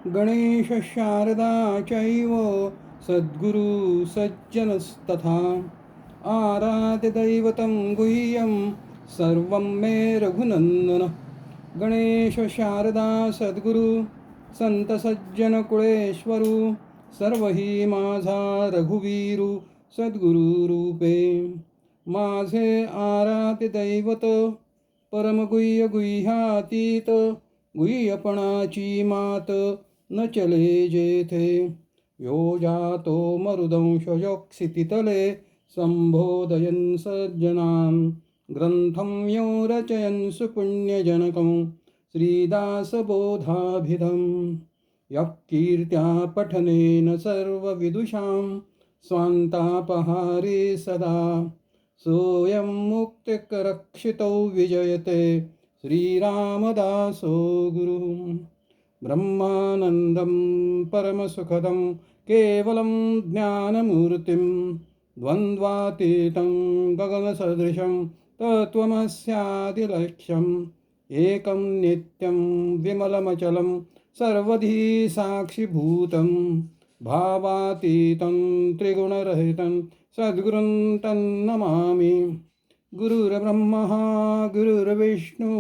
गणेश शारदा चैव सद्गुरु सज्जनस्तथा आराध्यदैवतं गुह्यं सर्वं मे रघुनन्दन गणेश शारदा सद्गुरु संत सज्जन कुळेश्वरू सर्व ही माझा रघुवीरू सद्गुरु रूपे माझे आराध्य दैवत परमगुह्य गुह्यातीत गुह्यपणाची मात न चले जेथे यो जातो मरुदंशयोक्षितितले संबोधयन् सज्जनान् ग्रंथं यो रचयन् सुपुण्यजनकं श्रीदासबोधाभिधं यः कीर्त्या पठनेन सर्वविदुषां स्वान्तापहारे सदा सोऽयं मुक्तिकरक्षितौ विजयते श्रीरामदासो गुरुः ब्रह्मानन्दं परमसुखदं केवलं ज्ञानमूर्तिं द्वन्द्वातीतं गगनसदृशं तत्त्वमस्यादिलक्ष्यम् एकं नित्यं विमलमचलं सर्वधी साक्षिभूतं भावातीतं त्रिगुणरहितं सद्गुरुं तन्नमामि गुरुर्ब्रह्मा गुरुर्विष्णु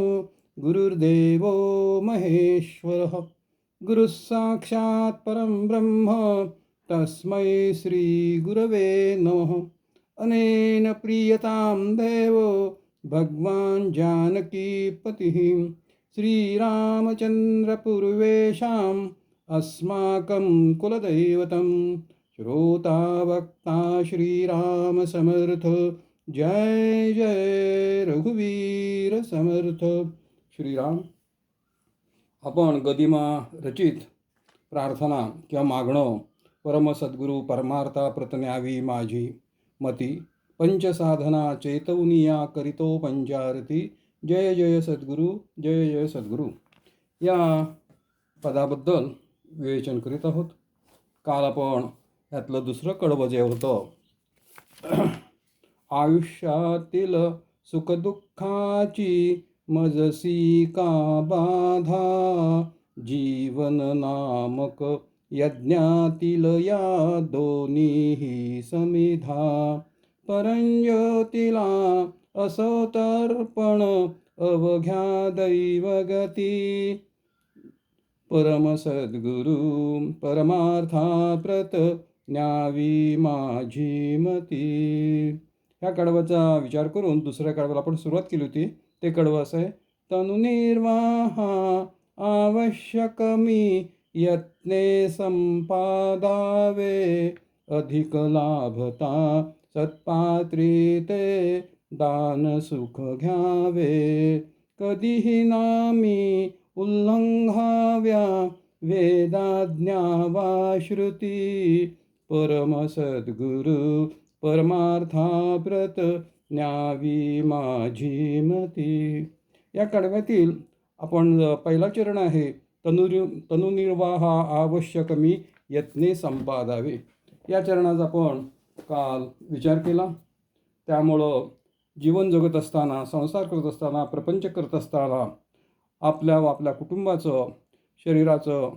गुरुर्देवो महेश्वरः गुरुः साक्षात् परं ब्रह्म तस्मै श्रीगुरवे नमः अनेन प्रीयतां देवो भगवान् जानकीपतिः श्रीरामचन्द्रपूर्वेषाम् अस्माकं कुलदैवतं श्रोतावक्ता श्रीराम समर्थ जय जय रघुवीर समर्थ श्रीराम. आपण गदिमा रचित प्रार्थना किंवा मागणं परमसद्गुरू परमार्था प्रतन्यावी माझी मती पंचसाधना चेतवनिया करीतो पंचारती जय जय सद्गुरू जय जय सद्गुरू या पदाबद्दल विवेचन करीत आहोत. काल आपण यातलं दुसरं कडवं जे होतं आयुष्यातील सुखदुःखाची मजसी का बाधा जीवन नामक यज्ञातील या दोन्हीही समिधा परंज्योतीला असो तर्पण अवघ्या दैवगती परमसद्गुरू परमार्था प्रत न्यावी माझी मती. ह्या कडवाचा विचार करून दुसऱ्या कडवाला आपण सुरुवात केली होती. ते कडवं असं आहे, तनुनिर्वाहा आवश्यक मी यत्ने संपादावे अधिक लाभता सत्पात्री ते दान सुख घ्यावे कधीही नामी उल्लंघाव्या वेदाज्ञा वा श्रुती परमसद्गुरू परमार्था प्रत न्यावी माझी मती. या कडव्यातील आपण पहिला चरण आहे तनुनिर्वाहा आवश्यक मी यत्ने संपादावे. या चरणाचा आपण काल विचार केला. त्यामुळं जीवन जगत असताना संसार करत असताना प्रपंच करत असताना आपल्या कुटुंबाचं शरीराचं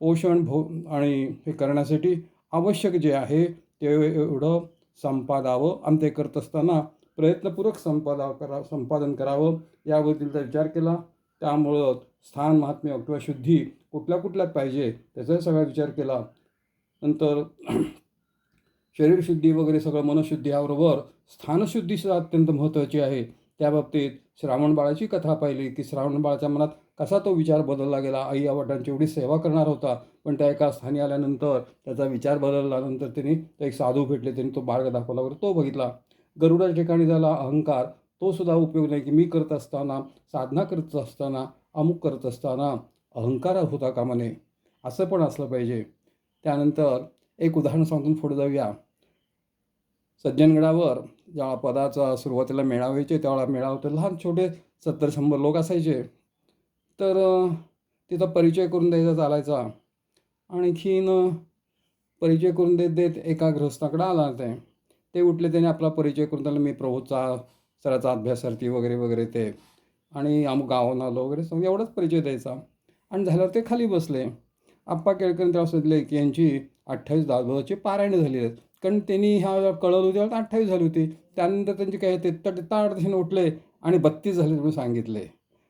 पोषण आणि हे करण्यासाठी आवश्यक जे आहे ते एवढं संपादावं आणि ते करत असताना प्रयत्नपूर्वक संपादन करावं याबद्दलचा विचार केला. त्यामुळं स्थान महात्म्य किंवा शुद्धी कुठल्यात पाहिजे त्याचा सगळा विचार केला. नंतर शरीरशुद्धी वगैरे सगळं मनशुद्धी याबरोबर स्थानशुद्धीसुद्धा अत्यंत महत्त्वाची आहे. त्याबाबतीत श्रावणबाळाची कथा पाहिली की श्रावणबाळाच्या मनात कसा तो विचार बदलला गेला. आई वडिलांची एवढी सेवा करणार होता, पण त्या एका स्थानी आल्यानंतर त्याचा विचार बदलल्यानंतर त्यांनी एक साधू भेटले, त्यांनी तो मार्ग दाखवला वगैरे तो बघितला. गरुडाच्या ठिकाणी झाला अहंकार, तो सुद्धा उपयोग नाही की मी करत असताना साधना करत असताना अमुक करत असताना अहंकार होता कामा नये, असं पण असलं पाहिजे. त्यानंतर एक उदाहरण सांगून पुढे जाऊया. सज्जनगडावर जेव्हा पदाचा सुरुवातीला मेळावे व्हायचे त्यावेळेला मेळावे तर लहान छोटे 70-100 लोक असायचे. तर तिथं परिचय करून द्यायचा चालायचा. आणखीन परिचय करून देत एका गृहस्थाकडे आला ते उठले, त्याने आपला परिचय करून त्याला मी प्रभूचा सराचा अभ्यासार्थी वगैरे वगैरे ते आणि अमुक गावाहून आलो वगैरे समजा एवढाच परिचय द्यायचा. आणि झाल्यावर ते खाली बसले. आप्पा केळकर तेव्हा सांगितले की यांची 28 दासबोधाची पारायणं झाली आहेत. कारण त्यांनी ह्या कळवलं तेव्हा 28 झाली होती. त्यानंतर त्यांची काय ते ताड तसे उठले आणि 32 झाले म्हणून सांगितले.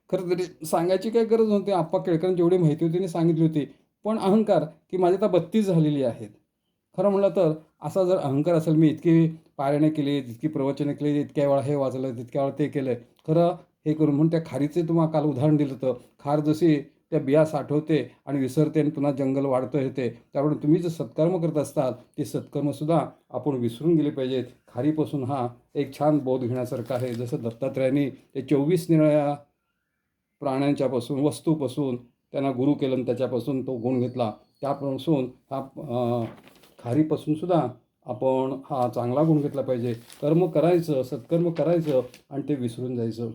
खरं तरी सांगायची काही गरज नव्हती. आप्पा केळकरांची जेवढी माहिती होती त्यांनी सांगितली होती. पण अहंकार की माझी आता 32 झालेली आहेत. खरं म्हटलं तर असा जर अहंकार असेल, मी इतकी पारायणं केली, इतकी प्रवचनं केली, इतक्या वेळा हे वाचलं, तितक्या वेळा ते केलं खरं हे करून. म्हणून त्या खारीचे तुम्हाला काल उदाहरण दिलं होतं. खार जशी त्या बिया साठवते आणि विसरते आणि पुन्हा जंगल वाढतं येते. त्यामुळे तुम्ही जर सत्कर्म करत असताल ते सत्कर्मसुद्धा आपण विसरून गेले पाहिजेत. खारीपासून हा एक छान बोध घेण्यासारखा आहे. जसं दत्तात्रयांनी ते 24 निराळ्या प्राण्यांच्यापासून वस्तूपासून त्यांना गुरु केलं आणि त्याच्यापासून तो गुण घेतला. त्यापासून हा खारीपासून सुद्धा आपण हा चांगला गुण घेतला पाहिजे. कर्म करायचं, सत्कर्म करायचं आणि ते विसरून जायचं.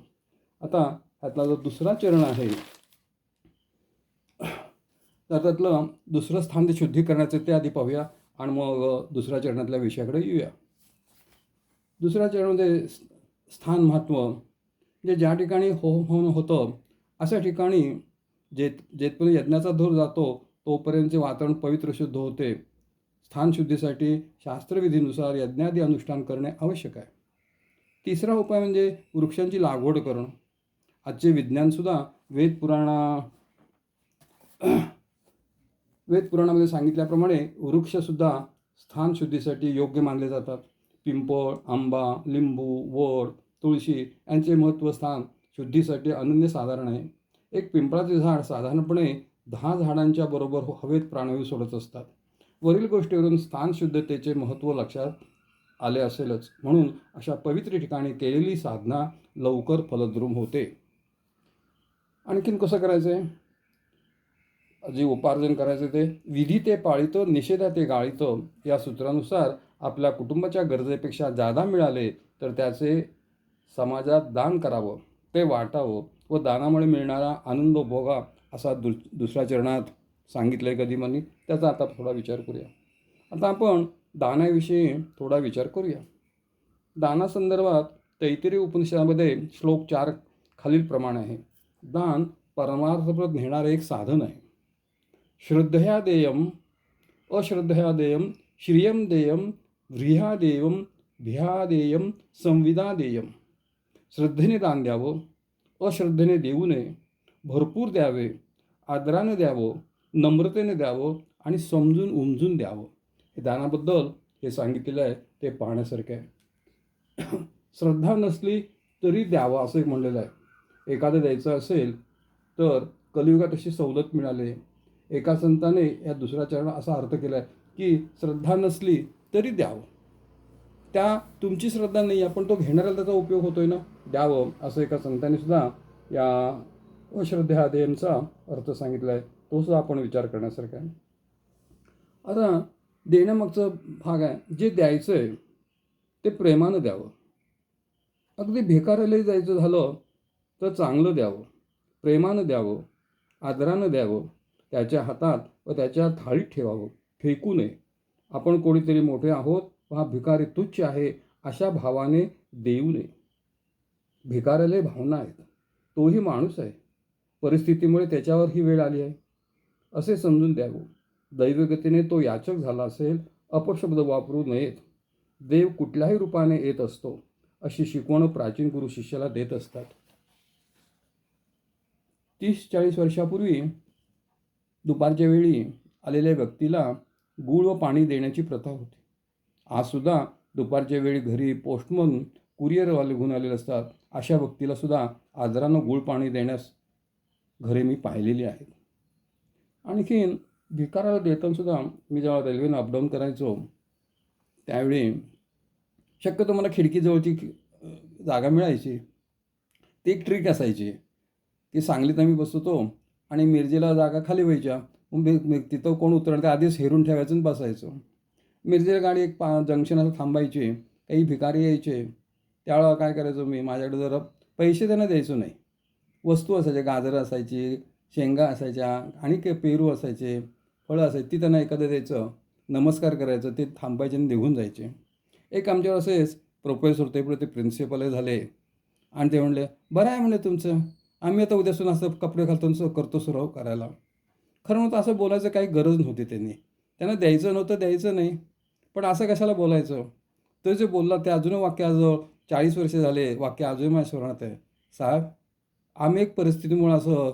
आता ह्यातला जो दुसरा चरण आहे तर त्यातलं दुसरं स्थान ते शुद्धीकरणाचं ते आधी पाहूया आणि मग दुसऱ्या चरणातल्या विषयाकडे येऊया. दुसऱ्या चरणामध्ये स्थान महत्त्व म्हणजे ज्या ठिकाणी होम होतं अशा ठिकाणी जेथपर्यंत यज्ञाचा धूर जातो तोपर्यंतचे वातावरण पवित्र शुद्ध होते. स्थानशुद्धीसाठी शास्त्रविधीनुसार यज्ञादी अनुष्ठान करणे आवश्यक आहे. तिसरा उपाय म्हणजे वृक्षांची लागवड करणं. आजचे विज्ञानसुद्धा वेदपुराणामध्ये सांगितल्याप्रमाणे वृक्षसुद्धा स्थानशुद्धीसाठी योग्य मानले जातात. पिंपळ, आंबा, लिंबू, वड, तुळशी यांचे महत्त्व स्थान शुद्धीसाठी अनन्यसाधारण आहे. एक पिंपळाचे झाड साधारणपणे 10 झाडांच्या बरोबर हवेत प्राणवायू सोडत असतात. वरील गोष्टीवरून स्थानशुद्धतेचे महत्त्व लक्षात आले असेलच. म्हणून अशा पवित्र ठिकाणी केलेली साधना लवकर फलद्रूप होते. आणखीन कसं करायचं आहे? जे उपार्जन करायचं ते विधी ते पाळितं, निषेधा ते गाळितं या सूत्रानुसार आपल्या कुटुंबाच्या गरजेपेक्षा जादा मिळाले तर त्याचे समाजात दान करावं, ते वाटावं व दानामुळे मिळणारा आनंद भोगा असा दुसऱ्या चरणात सांगितलं आहे कधीमनी. त्याचा आता थोडा विचार करूया. आता आपण दानाविषयी थोडा विचार करूया. दानासंदर्भात तैत्तिरीय उपनिषदामध्ये श्लोक 4 खालीलप्रमाणे आहे. दान परमार्थप्रद नेणारे एक साधन आहे. श्रद्धया देयम, अश्रद्धया देयम, श्रियम देयम, व्रीहा देयम, भिहा देयम, संविदा देयम. श्रद्धेने दान द्यावं, अश्रद्धेने देऊ नये, भरपूर द्यावे, आदराने द्यावं, नम्रतेने द्यावं आणि समजून उमजून द्यावं. हे दानाबद्दल हे सांगितलेलं आहे ते पाहण्यासारखं आहे. श्रद्धा नसली तरी द्यावं असं एक म्हणलेलं आहे. एखादं द्यायचं असेल तर कलियुगात अशी सवलत मिळाली. एका संताने या दुसऱ्या चरणात असा अर्थ केला आहे की श्रद्धा नसली तरी द्यावं. त्या तुमची श्रद्धा नाही आहे पण तो घेणाऱ्याला त्याचा उपयोग होतोय ना, द्यावं असं एका संताने सुद्धा या अश्रद्धादेयांचा अर्थ सांगितला आहे. तो सुद्धा आपण विचार करण्यासारखा आहे. आता देण्यामागचा भाग आहे, जे द्यायचं आहे ते प्रेमानं द्यावं. अगदी भिकाऱ्यालाही द्यायचं झालं तर चांगलं द्यावं, प्रेमानं द्यावं, आदरानं द्यावं, त्याच्या हातात व त्याच्या थाळीत ठेवावं, फेकू नये. आपण कोणीतरी मोठे आहोत व हा भिकारी तुच्छ आहे अशा भावाने देऊ नये. भिकाऱ्याला भावना आहेत, तोही माणूस आहे, परिस्थितीमुळे त्याच्यावर ही वेळ आली आहे असे समजून द्यावं. दैवगतीने तो याचक झाला असेल, अपशब्द वापरू नयेत. देव कुठल्याही रूपाने येत असतो अशी शिकवण प्राचीन गुरु शिष्याला देत असतात. 30-40 वर्षापूर्वी दुपारच्या वेळी आलेल्या व्यक्तीला गूळ व पाणी देण्याची प्रथा होती. आजसुद्धा दुपारच्या वेळी घरी पोस्टमन कुरिअरवाले घेऊन आलेले असतात. अशा व्यक्तीला सुद्धा आदरानं गूळ पाणी देण्यास घरे मी पाहिलेली आहेत. आणखीन भिकाराला देतानासुद्धा मी जेव्हा रेल्वेनं अपडाऊन करायचो त्यावेळी शक्यतो मला खिडकीजवळची जागा मिळायची. ती एक ट्रिक असायची की सांगलीत आम्ही बसतो आणि मिरजेला जागा खाली व्हायच्या. मग तिथं कोण उतरणार ते आधीच हेरून ठेवायचं आणि बसायचो. मिरजेला गाडी एक जंक्शनला थांबायची, काही भिकारी यायचे. त्यावेळेला काय करायचो मी, माझ्याकडे जरा पैसे त्यांना द्यायचो नाही. वस्तू असायच्या, गाजरं असायची, शेंगा असायच्या आणि काही पेरू असायचे, फळं असायची, ती त्यांना एखादं द्यायचं, नमस्कार करायचं, ते थांबायचे आणि निघून जायचे. एक आमच्यावर असेच प्रोफेसर होते, पुढे ते प्रिन्सिपल झाले आणि ते म्हणले, बरं आहे म्हणले तुमचं, आम्ही आता उद्यापासून असं कपडे घालतो आणि असं करतो सुरू करायला. खरं म्हणतं असं बोलायचं काही गरज नव्हती त्यांनी. त्यांना द्यायचं नव्हतं, द्यायचं नाही. पण असं कशाला बोलायचं? तो जे बोलला ते अजूनही वाक्य आज 40 वर्ष झाले वाक्य अजूनही माझ्या स्मरणात आहे. साहेब, आम्ही एक परिस्थितीमुळे असं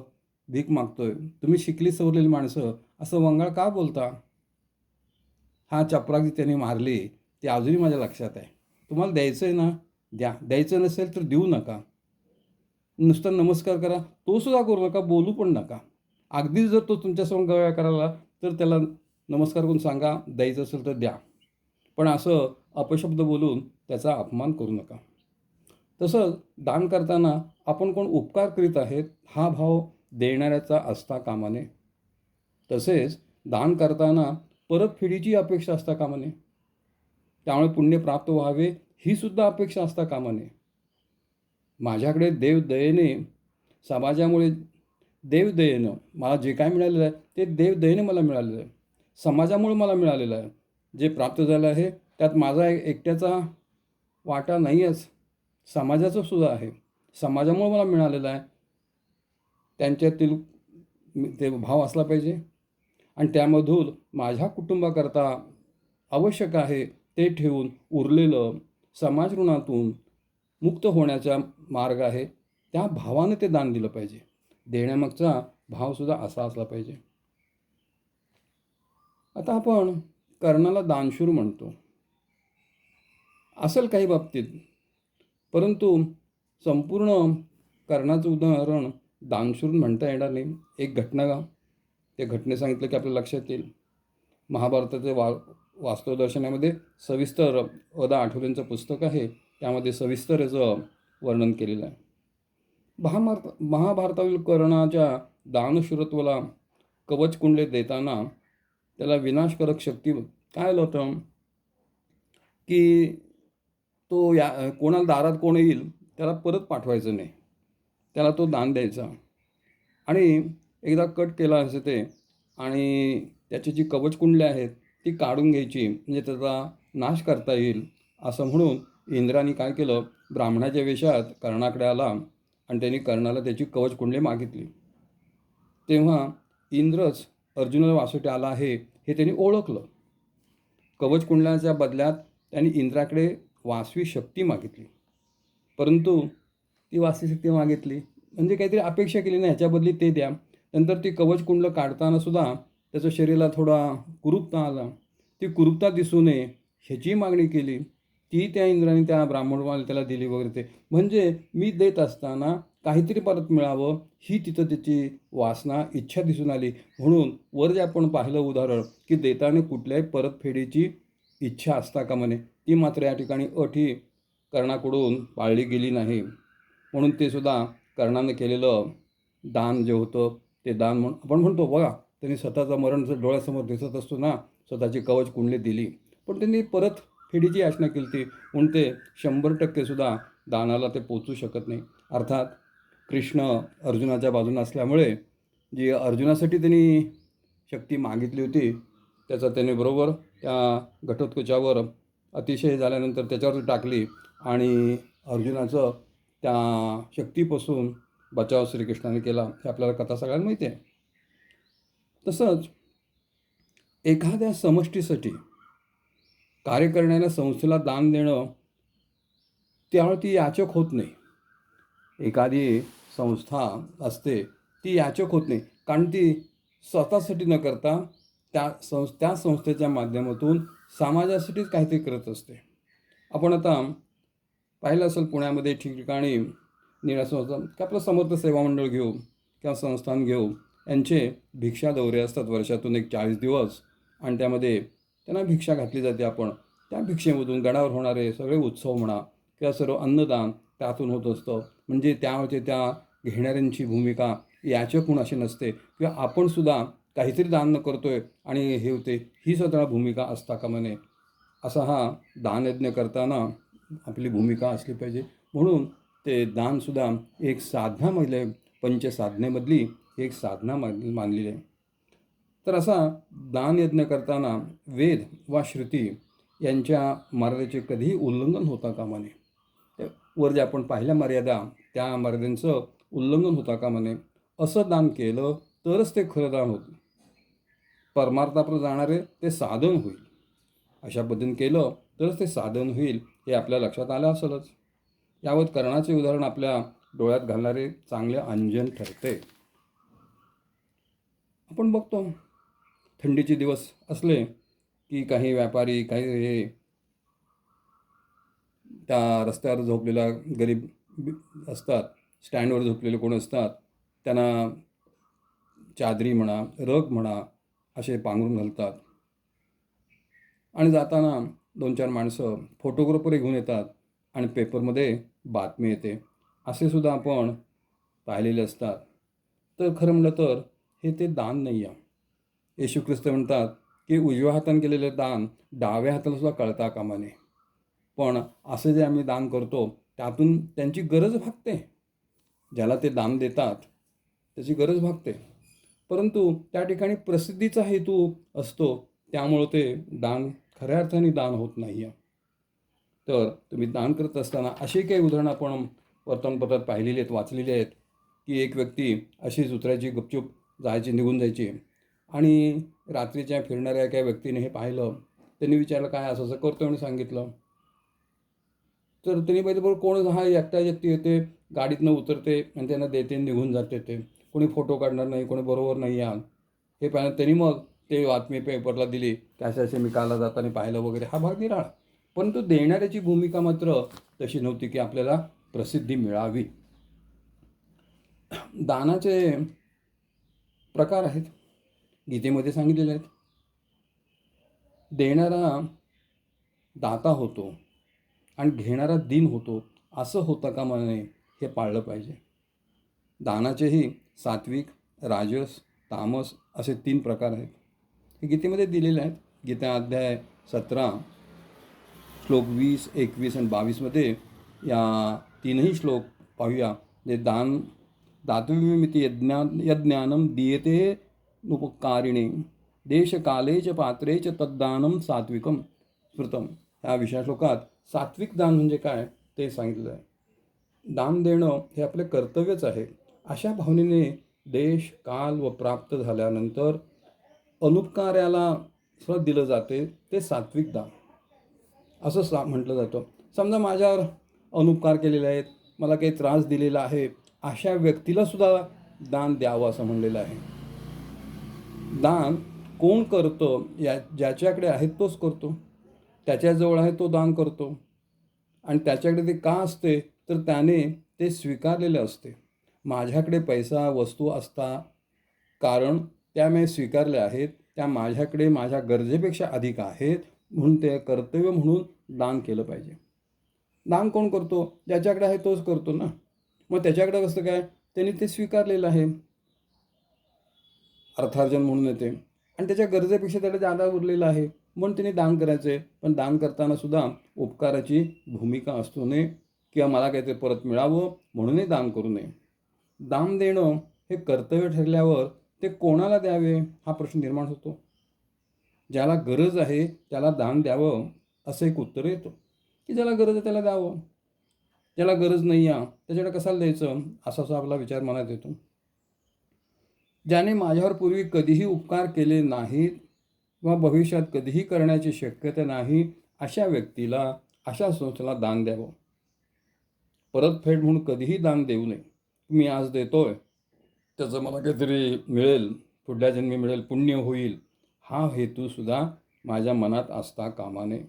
भीक मागतोय. तुम्ही शिकली सवरलेली माणसं असं वंगाळ का बोलता? हा चपराक जी त्यांनी मारली ती अजूनही माझ्या लक्षात आहे. तुम्हाला द्यायचं आहे ना, द्या. द्यायचं नसेल तर देऊ नका. नुसता नमस्कार करा, तो सुद्धा करू नका, बोलू पण नका. अगदीच जर तो तुमच्यासमोर गया करायला तर त्याला नमस्कार करून सांगा, द्यायचं असेल तर द्या. पण असं अपशब्द बोलून त्याचा अपमान करू नका. तसंच दान करताना आपण कोण उपकार करीत आहेत हा भाव देणाऱ्याचा असता कामा नये. तसेच दान करताना परतफेडीची अपेक्षा असता कामा नये. त्यामुळे पुण्य प्राप्त व्हावे ही सुद्धा अपेक्षा असता कामा नये. माझ्याकडे देवदयेने समाजामुळे देवदयेनं मला जे काय मिळालेलं आहे ते देवदयेने मला मिळालेलं आहे. समाजामुळे मला मिळालेलं आहे. जे प्राप्त झालं आहे त्यात माझा एकट्याचा वाटा नाहीच, समाजाचं सुद्धा आहे. समाजामुळे मला मिळालेलं आहे. त्यांच्यातील ते भाव असला पाहिजे आणि त्यामधून माझ्या कुटुंबाकरता आवश्यक आहे ते ठेवून उरलेलं समाज ऋणातून मुक्त होण्याचा मार्ग आहे. त्या भावानं ते दान दिलं पाहिजे. देण्यामागचा भावसुद्धा असा असला पाहिजे. आता आपण कर्णाला दानशूर म्हणतो. असेल काही बाबतीत, परंतु संपूर्ण कर्णाचं उदाहरण दानशूर म्हणता येणार नाही. एक घटना त्या घटने सांगितलं की आपल्या लक्षात येईल. महाभारताचे वास्तवदर्शनामध्ये सविस्तर वदा आठवलेंचं पुस्तक आहे. त्यामध्ये सविस्तर याचं वर्णन केलेलं आहे. महाभारतातील कर्णाच्या दानशूरत्वाला कवच कुंडले देताना त्याला विनाशकारक शक्ती काय आलं होतं की तो कोणाला दारात कोण येईल त्याला परत पाठवायचं नाही. त्याला तो दान द्यायचा आणि एकदा कट केला असे ते आणि त्याची जी कवचकुंडले आहेत ती काढून घ्यायची म्हणजे त्याचा नाश करता येईल असं म्हणून इंद्राने काय केलं, ब्राह्मणाच्या वेशात कर्णाकडे आला आणि त्यांनी कर्णाला त्याची कवचकुंडले मागितली. तेव्हा इंद्रच अर्जुनाला वासोटे आला आहे हे त्यांनी ओळखलं. कवचकुंडलाच्या बदल्यात त्यांनी इंद्राकडे वासवी शक्ती मागितली. परंतु ती वासवी शक्ती मागितली म्हणजे काहीतरी अपेक्षा केली नाही ह्याच्या बदली ते द्या. नंतर ती कवचकुंडलं काढताना सुद्धा त्याच्या शरीराला थोडा कुरूपता आला. ती कुरूपता दिसू नये ह्याची मागणी केली. ती त्या इंद्राने त्या ब्राह्मणवाला त्याला दिली वगैरे ते. म्हणजे मी देत असताना काहीतरी परत मिळावं ही तिथं त्याची वासना इच्छा दिसून आली. म्हणून वर जे आपण पाहिलं उदाहरण की देताना कुठल्याही परतफेडीची इच्छा असता कामा नये, ती मात्र या ठिकाणी अटी कर्णाकडून पाळली गेली नाही. म्हणून ते सुद्धा कर्णानं केलेलं दान जे होतं ते दान म्हणून आपण म्हणतो बघा, त्यांनी स्वतःचं मरण जर डोळ्यासमोर दिसत असतो ना, स्वतःची कवच कुंडली दिली पण त्यांनी परत फेडीची याचना केली होती म्हणून ते 100% सुद्धा दानाला ते पोचू शकत नाही. अर्थात कृष्ण अर्जुनाच्या बाजूने असल्यामुळे जी अर्जुनासाठी त्यांनी शक्ती मागितली होती त्याचा त्याने बरोबर त्या घटोत्कचावर अतिशय झाल्यानंतर त्याच्यावर टाकली आणि अर्जुनाचं त्या शक्तीपासून बचाव श्रीकृष्णाने केला. हे आपल्याला कथा सगळ्यांना माहिती आहे. तसंच एखाद्या समष्टीसाठी कार्य करणाऱ्या संस्थेला दान देणं त्यामुळे ती याचक होत नाही. एखादी संस्था असते ती याचक होत नाही कारण ती स्वतःसाठी न करता त्या संस्थेच्या माध्यमातून समाजासाठीच काहीतरी करत असते. आपण आता पाहिलं असेल पुण्यामध्ये ठिकठिकाणी निळ्या संस्था की आपलं समर्थ सेवा मंडळ घेऊ किंवा संस्थान घेऊ यांचे भिक्षा दौरे असतात वर्षातून एक 40 दिवस आणि त्यामध्ये त्यांना भिक्षा घातली जाते. आपण त्या भिक्षेमधून गडावर होणारे सगळे उत्सव म्हणा किंवा सर्व अन्नदान त्यातून होत असतं. म्हणजे त्यामध्ये त्या घेणाऱ्यांची भूमिका याचक म्हणून अशी नसते किंवा आपण सुद्धा काहीतरी दान न करतोय आणि हे होते ही सुद्धा भूमिका असता कामा नये. असा हा दानयज्ञ करताना आपली भूमिका असली पाहिजे. म्हणून ते दानसुद्धा एक साधना मानली आहे, पंचसाधनेमधली एक साधना मानलेली आहे. तर असा दानयज्ञ करताना वेद वा श्रुती यांच्या मर्यादेचे कधीही उल्लंघन होता कामा नये. वर जे आपण पाहिल्या मर्यादा त्या मर्यादेचं उल्लंघन होता कामा नये. असं दान केलं तरच ते खरं दान होतं. परमार्थाप्रत जाणारे ते साधन होईल. अशा पद्धतीने केलं तरच ते साधन होईल हे आपल्या लक्षात आलं असेलच. यावत कर्णाचे उदाहरण आपल्या डोळ्यात घालणारे चांगले अंजन ठरते. आपण बघतो थंडीचे दिवस असले की काही व्यापारी काही हे त्या रस्त्यावर झोपलेल्या गरीब असतात, स्टँडवर झोपलेले कोण असतात, त्यांना चादरी म्हणा, रग म्हणा असे पांघरून घालतात. आणि जाताना 2-4 माणसं फोटोग्राफरही घेऊन येतात आणि पेपरमध्ये बातमी येते. असे सुद्धा आपण पाहिलेले असतात. तर खरं म्हटलं तर हे ते दान नाही आहे. येशू ख्रिस्त म्हणतात की उजव्या हाताने केलेले दान डाव्या हाताला सुद्धा कळता कामा नये. पण असं जे आम्ही दान करतो त्यातून त्यांची गरज भागते. ज्याला ते दान देतात त्याची गरज भागते. परंतु त्या ठिकाणी प्रसिद्धीचा हेतू असतो, त्यामुळं ते दान खऱ्या अर्थाने दान होत नाही आहे. तर तुम्ही दान करत असताना अशी काही उदाहरणं आपण वर्तमानपत्रात पाहिलेली आहेत, वाचलेली आहेत की एक व्यक्ती अशीच उतरायची, गपचूप जायची, निघून जायची आणि रात्रीच्या फिरणाऱ्या एका व्यक्तीने हे पाहिलं. त्यांनी विचारलं, काय असं असं करतो म्हणून सांगितलं. तर त्यांनी पाहिजे बरोबर कोण हा एकटा व्यक्ती येते, गाडीतनं उतरते आणि त्यांना देते, निघून जाते. ते कोणी फोटो काढणार नाही, कोणी बरोबर नाही आहे हे पाहिलं. त्यांनी मग ते बातमी पेपरला दिली की असे मी काला जाताना पाहिलं वगैरे. हा भाग निराळा. परंतु देणाऱ्याची भूमिका मात्र तशी नव्हती की आपल्याला प्रसिद्धी मिळावी. दानाचे प्रकार आहेत, गीतेमध्ये सांगितलेले आहेत. देणारा दाता होतो आणि घेणारा दीन होतो, असं होतं कामा नये हे पाळलं पाहिजे. दानाचेही सात्विक, राजस, तामस असे 3 प्रकार आहेत. हे गीतेमध्ये दिलेले आहेत. गीता अध्याय 17 श्लोक 20, 21 आणि 22मध्ये या 3ही श्लोक पाहूया. जे दातव्यमिति यज्ञानं दीयते उपकारिणे देशकाले च पात्रे च तद्दानं सात्विकम स्मृतम. ह्या विषया श्लोकात सात्विक दान म्हणजे काय ते सांगितलं आहे. दान देणं हे आपले कर्तव्यच आहे. अशा भावनेने देश, काल व प्राप्त झाल्यानंतर अनुपकार्याला सुद्धा दिलं जाते, ते सात्विक दान असं म्हटलं जातं. समजा माझ्यावर अनुपकार केलेले आहेत, मला काही त्रास दिलेला आहे, अशा व्यक्तीला सुद्धा दान द्यावं असं म्हणलेलं आहे. दान कोण करतं, ज्याच्याकडे आहे तोच करतो. त्याच्याजवळ आहे तो दान करतो आणि त्याच्याकडे ते का असते तर त्याने ते स्वीकारलेले असते. माझ्याकडे पैसा, वस्तू असता कारण त्या मी स्वीकारल्या आहेत, त्या माझ्याकडे माझ्या गरजेपेक्षा अधिक आहेत, म्हणून ते कर्तव्य म्हणून दान केलं पाहिजे. दान कोण करतो, ज्याच्याकडे आहे तोच करतो ना. मग त्याच्याकडे कसं काय, त्यांनी ते स्वीकारलेलं आहे, अर्थार्जन म्हणून येते आणि त्याच्या गरजेपेक्षा त्याला जादा उरलेलं आहे, म्हणून त्याने दान करायचं आहे. पण दान करताना सुद्धा उपकाराची भूमिका असू नये किंवा मला काहीतरी परत मिळावं म्हणूनही दान करू नये. दान देणं हे कर्तव्य ठरल्यावर ते कोणाला द्यावे हा प्रश्न निर्माण होतो. ज्याला गरज आहे त्याला दान द्यावं असं एक उत्तर येतं की ज्याला गरज आहे त्याला द्यावं. ज्याला गरज नाही आहे त्याच्याकडे कशाला द्यायचं असा आपला विचार मनात येतो. ज्याने माझ्यावर पूर्वी कधीही उपकार केले नाहीत किंवा भविष्यात कधीही करण्याची शक्यता नाही, अशा व्यक्तीला, अशा संस्थेला दान द्यावं. परतफेड म्हणून कधीही दान देऊ नये. मी आज देतोय त्याचं मला काहीतरी मिळेल, पुढल्या जन्मी मिळेल, पुण्य होईल, हा हेतूसुद्धा माझ्या मनात असता कामा नये.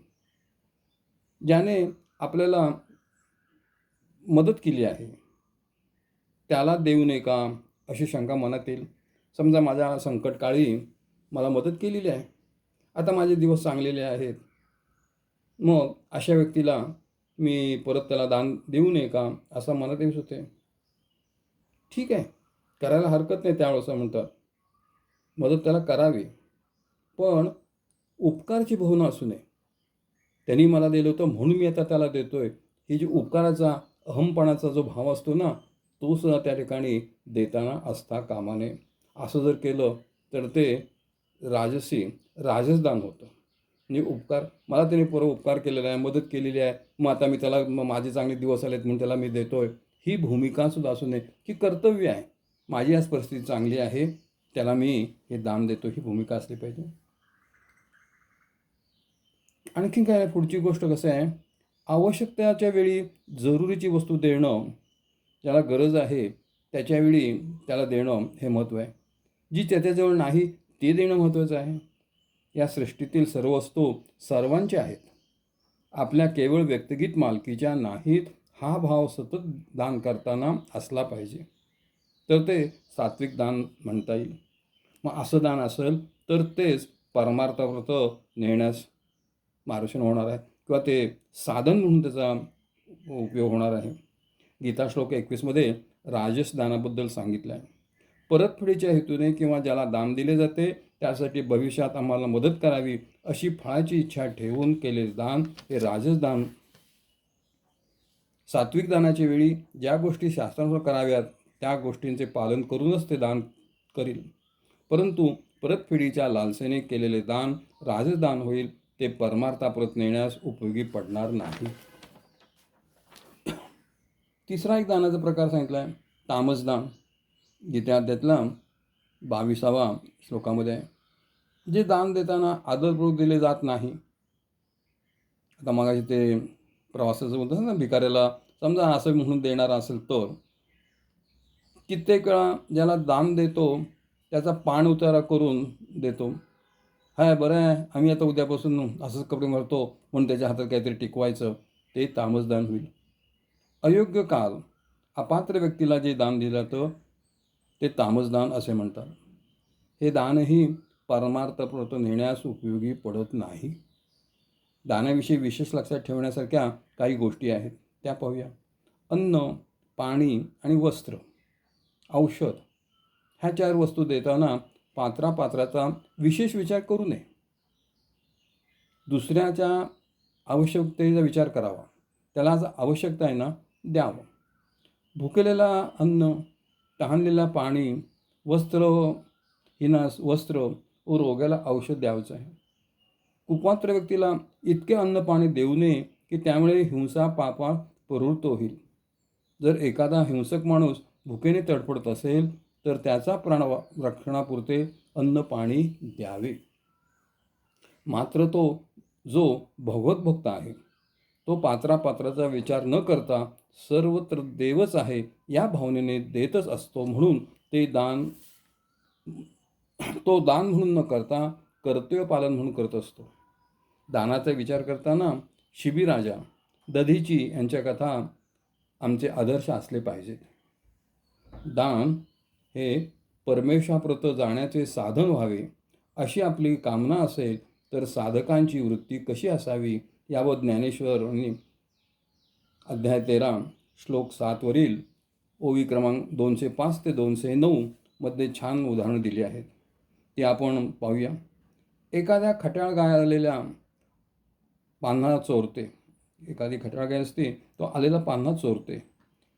ज्याने आपल्याला मदत केली आहे त्याला देऊ नये का अशी शंका मनात येईल. समजा माझ्या संकटकाळी मला मदत केलेली आहे, आता माझे दिवस चांगलेले आहेत, मग अशा व्यक्तीला मी परत त्याला दान देऊ नये का असं मनात येऊ होते. ठीक आहे, करायला हरकत नाही, त्यावेळेस म्हणतात मदत त्याला करावी, पण उपकारची भावना असू नये. त्यांनी मला दिलं होतं म्हणून मी आता त्याला देतोय, ही जी उपकाराचा अहमपणाचा जो भाव असतो ना, तो सुद्धा त्या ठिकाणी देताना असता कामा नये. असं जर केलं तर ते राजसदान होतं. म्हणजे उपकार, मला त्याने उपकार केलेला आहे, मदत केलेली आहे, मग आता मी त्याला माझे चांगले दिवस आलेत म्हणून त्याला मी देतोय, ही भूमिकासुद्धा असू नये, की कर्तव्य आहे, माझी आज परिस्थिती चांगली आहे, त्याला मी हे दान देतो, ही भूमिका असली पाहिजे. आणखीन काय पुढची गोष्ट कसं आहे, आवश्यकतेच्या वेळी जरुरीची वस्तू देणं, ज्याला गरज आहे त्याच्यावेळी त्याला देणं हे महत्त्व आहे. जी त्याच्याजवळ नाही ते देणं महत्त्वाचं आहे. या सृष्टीतील सर्व वस्तू सर्वांच्या आहेत, आपल्या केवळ व्यक्तिगत मालकीच्या नाहीत, हा भाव सतत दान करताना असला पाहिजे, तर ते सात्विक दान म्हणता येईल. मग असं दान असेल तर तेच परमार्थाव्रत नेण्यास मार्गदर्शन होणार आहे, किंवा ते साधन म्हणून त्याचा उपयोग होणार आहे. गीता श्लोक 21मध्ये राजस दानाबद्दल सांगितलं आहे. परतफेडीच्या हेतूने किंवा ज्याला दान दिले जाते त्यासाठी भविष्यात आम्हाला मदत करावी अशी फळाची इच्छा ठेवून केलेले दान हे राजस दान. सात्विक दानाच्या वेळी ज्या गोष्टी शास्त्रानुसार कराव्यात त्या गोष्टींचे पालन करूनच ते दान करील, परंतु परतफेडीच्या लालसेने केलेले दान राजस दान होईल, ते परमार्थाप्रत नेण्यास उपयोगी पडणार नाही. तिसरा एक दानाचा प्रकार सांगितला आहे, तामस दान. गीताध्यायातला 22वा श्लोकामध्ये आहे, जे दान देताना आदरपूर्वक दिले जात नाही. आता मगाशी ते प्रवासाचं म्हणतात ना, भिकाऱ्याला समजा असं म्हणून देणार असेल तर कित्येक वेळा ज्याला दान देतो त्याचा पाण उतारा करून देतो. हाय बरं आहे, आम्ही आता उद्यापासून असंच कपडे भरतो म्हणून त्याच्या हातात काहीतरी टिकवायचं, ते तामसदान होईल. अयोग्य काल अपात्र व्यक्तीला जे दान दिलं जातं ते तामसदान असे म्हणतात. हे दानही परमार्थाप्रत नेण्यास उपयोगी पडत नाही. दानाविषयी विशेष लक्षात ठेवण्यासारख्या काही गोष्टी आहेत, त्या पाहूया. अन्न, पाणी आणि वस्त्र, औषध ह्या 4 वस्तू देताना पात्राचा विशेष विचार करू नये. दुसऱ्याच्या आवश्यकतेचा विचार करावा, त्याला आज आवश्यकता आहे ना द्यावं. भुकेलेला अन्न, तहानलेला पाणी, वस्त्रहीनास वस्त्र व रोग्याला औषध द्यावंच आहे. कुपात्र व्यक्तीला इतके अन्न पाणी देऊ नये की त्यामुळे हिंसा पापा प्रवृत्त होईल. जर एखादा हिंसक माणूस भुकेने तडफडत असेल तर त्याचा प्राण रक्षणापुरते अन्न पाणी द्यावे. मात्र तो जो भगवत भक्त आहे तो पात्राचा विचार न करता सर्वत्र देवच आहे या भावनेने देतच असतो, म्हणून तो दान म्हणून न करता कर्तव्य पालन म्हणून करत असतो. दानाचा विचार करताना शिबीराजा, दधीची यांच्या कथा आमचे आदर्श असले पाहिजेत. दान हे परमेश्वराप्रत जाण्याचे साधन व्हावे अशी आपली कामना असेल तर साधकांची वृत्ती कशी असावी यावर ज्ञानेश्वरांनी अध्याय 13 श्लोक 7वरील ओवी क्रमांक 205 ते 209 मध्ये छान उदाहरणं दिली आहेत, ती आपण पाहूया. एखाद्या खट्याळ गाय आलेल्या पान्हा चोरते. एखादी खट्याळ गाय असते, तो आलेला पान्हा चोरते,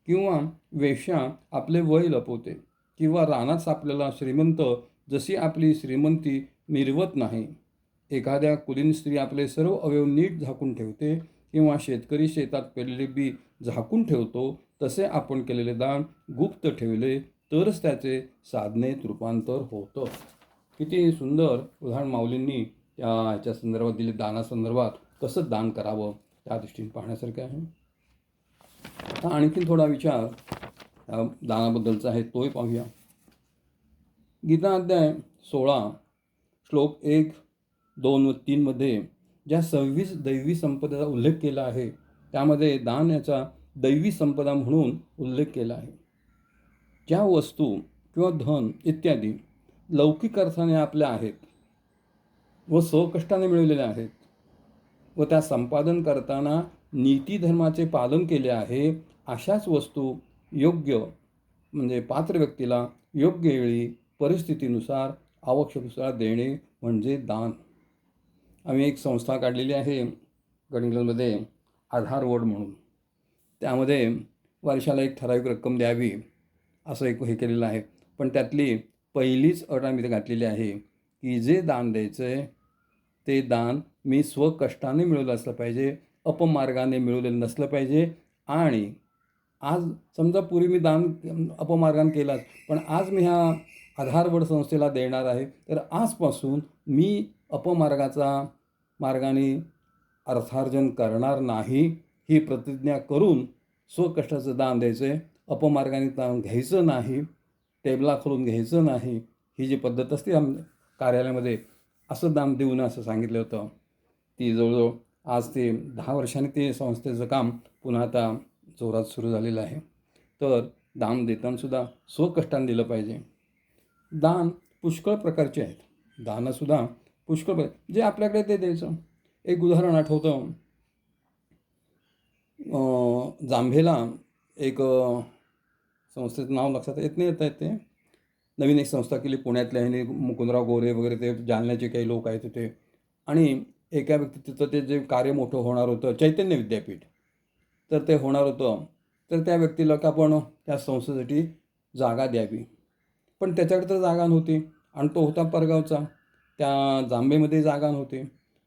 किंवा वेश्या आपले वय लपवते, किंवा रानात सापलेला श्रीमंत जशी आपली श्रीमंती मिरवत नाही. एखाद्या कुलीन स्त्री आपले सर्व अवयव नीट झाकून ठेवते, किंवा शेतकरी शेतात पेरलेले बी झाकून ठेवतो, तसे आपण केलेले दान गुप्त ठेवले तरच त्याचे साधनेत रूपांतर होतं. किती सुंदर उदाहरण माऊलींनी ह्याच्या संदर्भात दिले, दानासंदर्भात कसं दान करावं त्या दृष्टीने पाहण्यासारखं आहे. आता आणखीन थोडा विचार दानाबद्दलचा आहे, तोही पाहूया. गीता अध्याय 16 श्लोक 1, 2 व 3 मध्ये ज्या 26 दैवी संपदेचा उल्लेख केला आहे त्यामध्ये दान याचा दैवी संपदा म्हणून उल्लेख केला आहे. ज्या वस्तू किंवा धन इत्यादी लौकिक अर्थाने आपल्या आहेत व स्वकष्टाने मिळवलेल्या आहेत व त्या संपादन करताना नीतिधर्माचे पालन केले आहे, अशाच वस्तू योग्य म्हणजे पात्र व्यक्तीला योग्य वेळी परिस्थितीनुसार आवश्यकतेनुसार देणे म्हणजे दान. आम्ही एक संस्था काढलेली आहे गडिंग्लजमध्ये, आधार वड म्हणून. त्यामध्ये वर्षाला एक ठराविक रक्कम द्यावी असं एक हे केलेलं आहे. पण त्यातली पहिलीच अट आम्ही इथे घातलेली आहे की जे दान द्यायचं आहे ते दान मी स्वकष्टाने मिळवलं असलं पाहिजे, अपमार्गाने मिळवलेलं नसलं पाहिजे, आणि आज समजा पूर्वी मी दान अपमार्गाने केलाच, पण आज मी ह्या आधारवड संस्थेला देणार आहे, तर आजपासून मी अपमार्गाचा मार्गाने अर्थार्जन करणार नाही, ही प्रतिज्ञा करून स्वकष्टाचं दान द्यायचं आहे. अपमार्गाने दान घ्यायचं नाही, टेबलाखालून घ्यायचं नाही. ही जी पद्धत असते कार्यालयामध्ये, असं दान देऊ नये असं सांगितलं होतं. ती जवळजवळ आज ते 10 वर्षांनी ते संस्थेचं काम पुन्हा आता जोरात सुरू झालेलं आहे. तर दान देतानासुद्धा स्वकष्टाने दिलं पाहिजे. दान पुष्कळ प्रकारचे आहेत. दानंसुद्धा पुष्कळ जे आपल्याकडे ते द्यायचं. एक उदाहरण आठवतं. जांभेला एक संस्थेचं नाव लक्षात येत नाही, येत ते नवीन एक संस्था केली पुण्यातल्या ह्याने, मुकुंदराव गोरे वगैरे ते जालन्याचे काही लोक आहेत तिथे. आणि एका व्यक्ती तिथं ते जे कार्य मोठं होणार होतं, चैतन्य विद्यापीठ, तर ते होणार होतं. तर त्या व्यक्तीला का आपण त्या संस्थेसाठी जागा द्यावी, पण त्याच्याकडे तर जागा नव्हती आणि तो होता परगावचा. त्या जांभेमध्ये जागा नव्हती.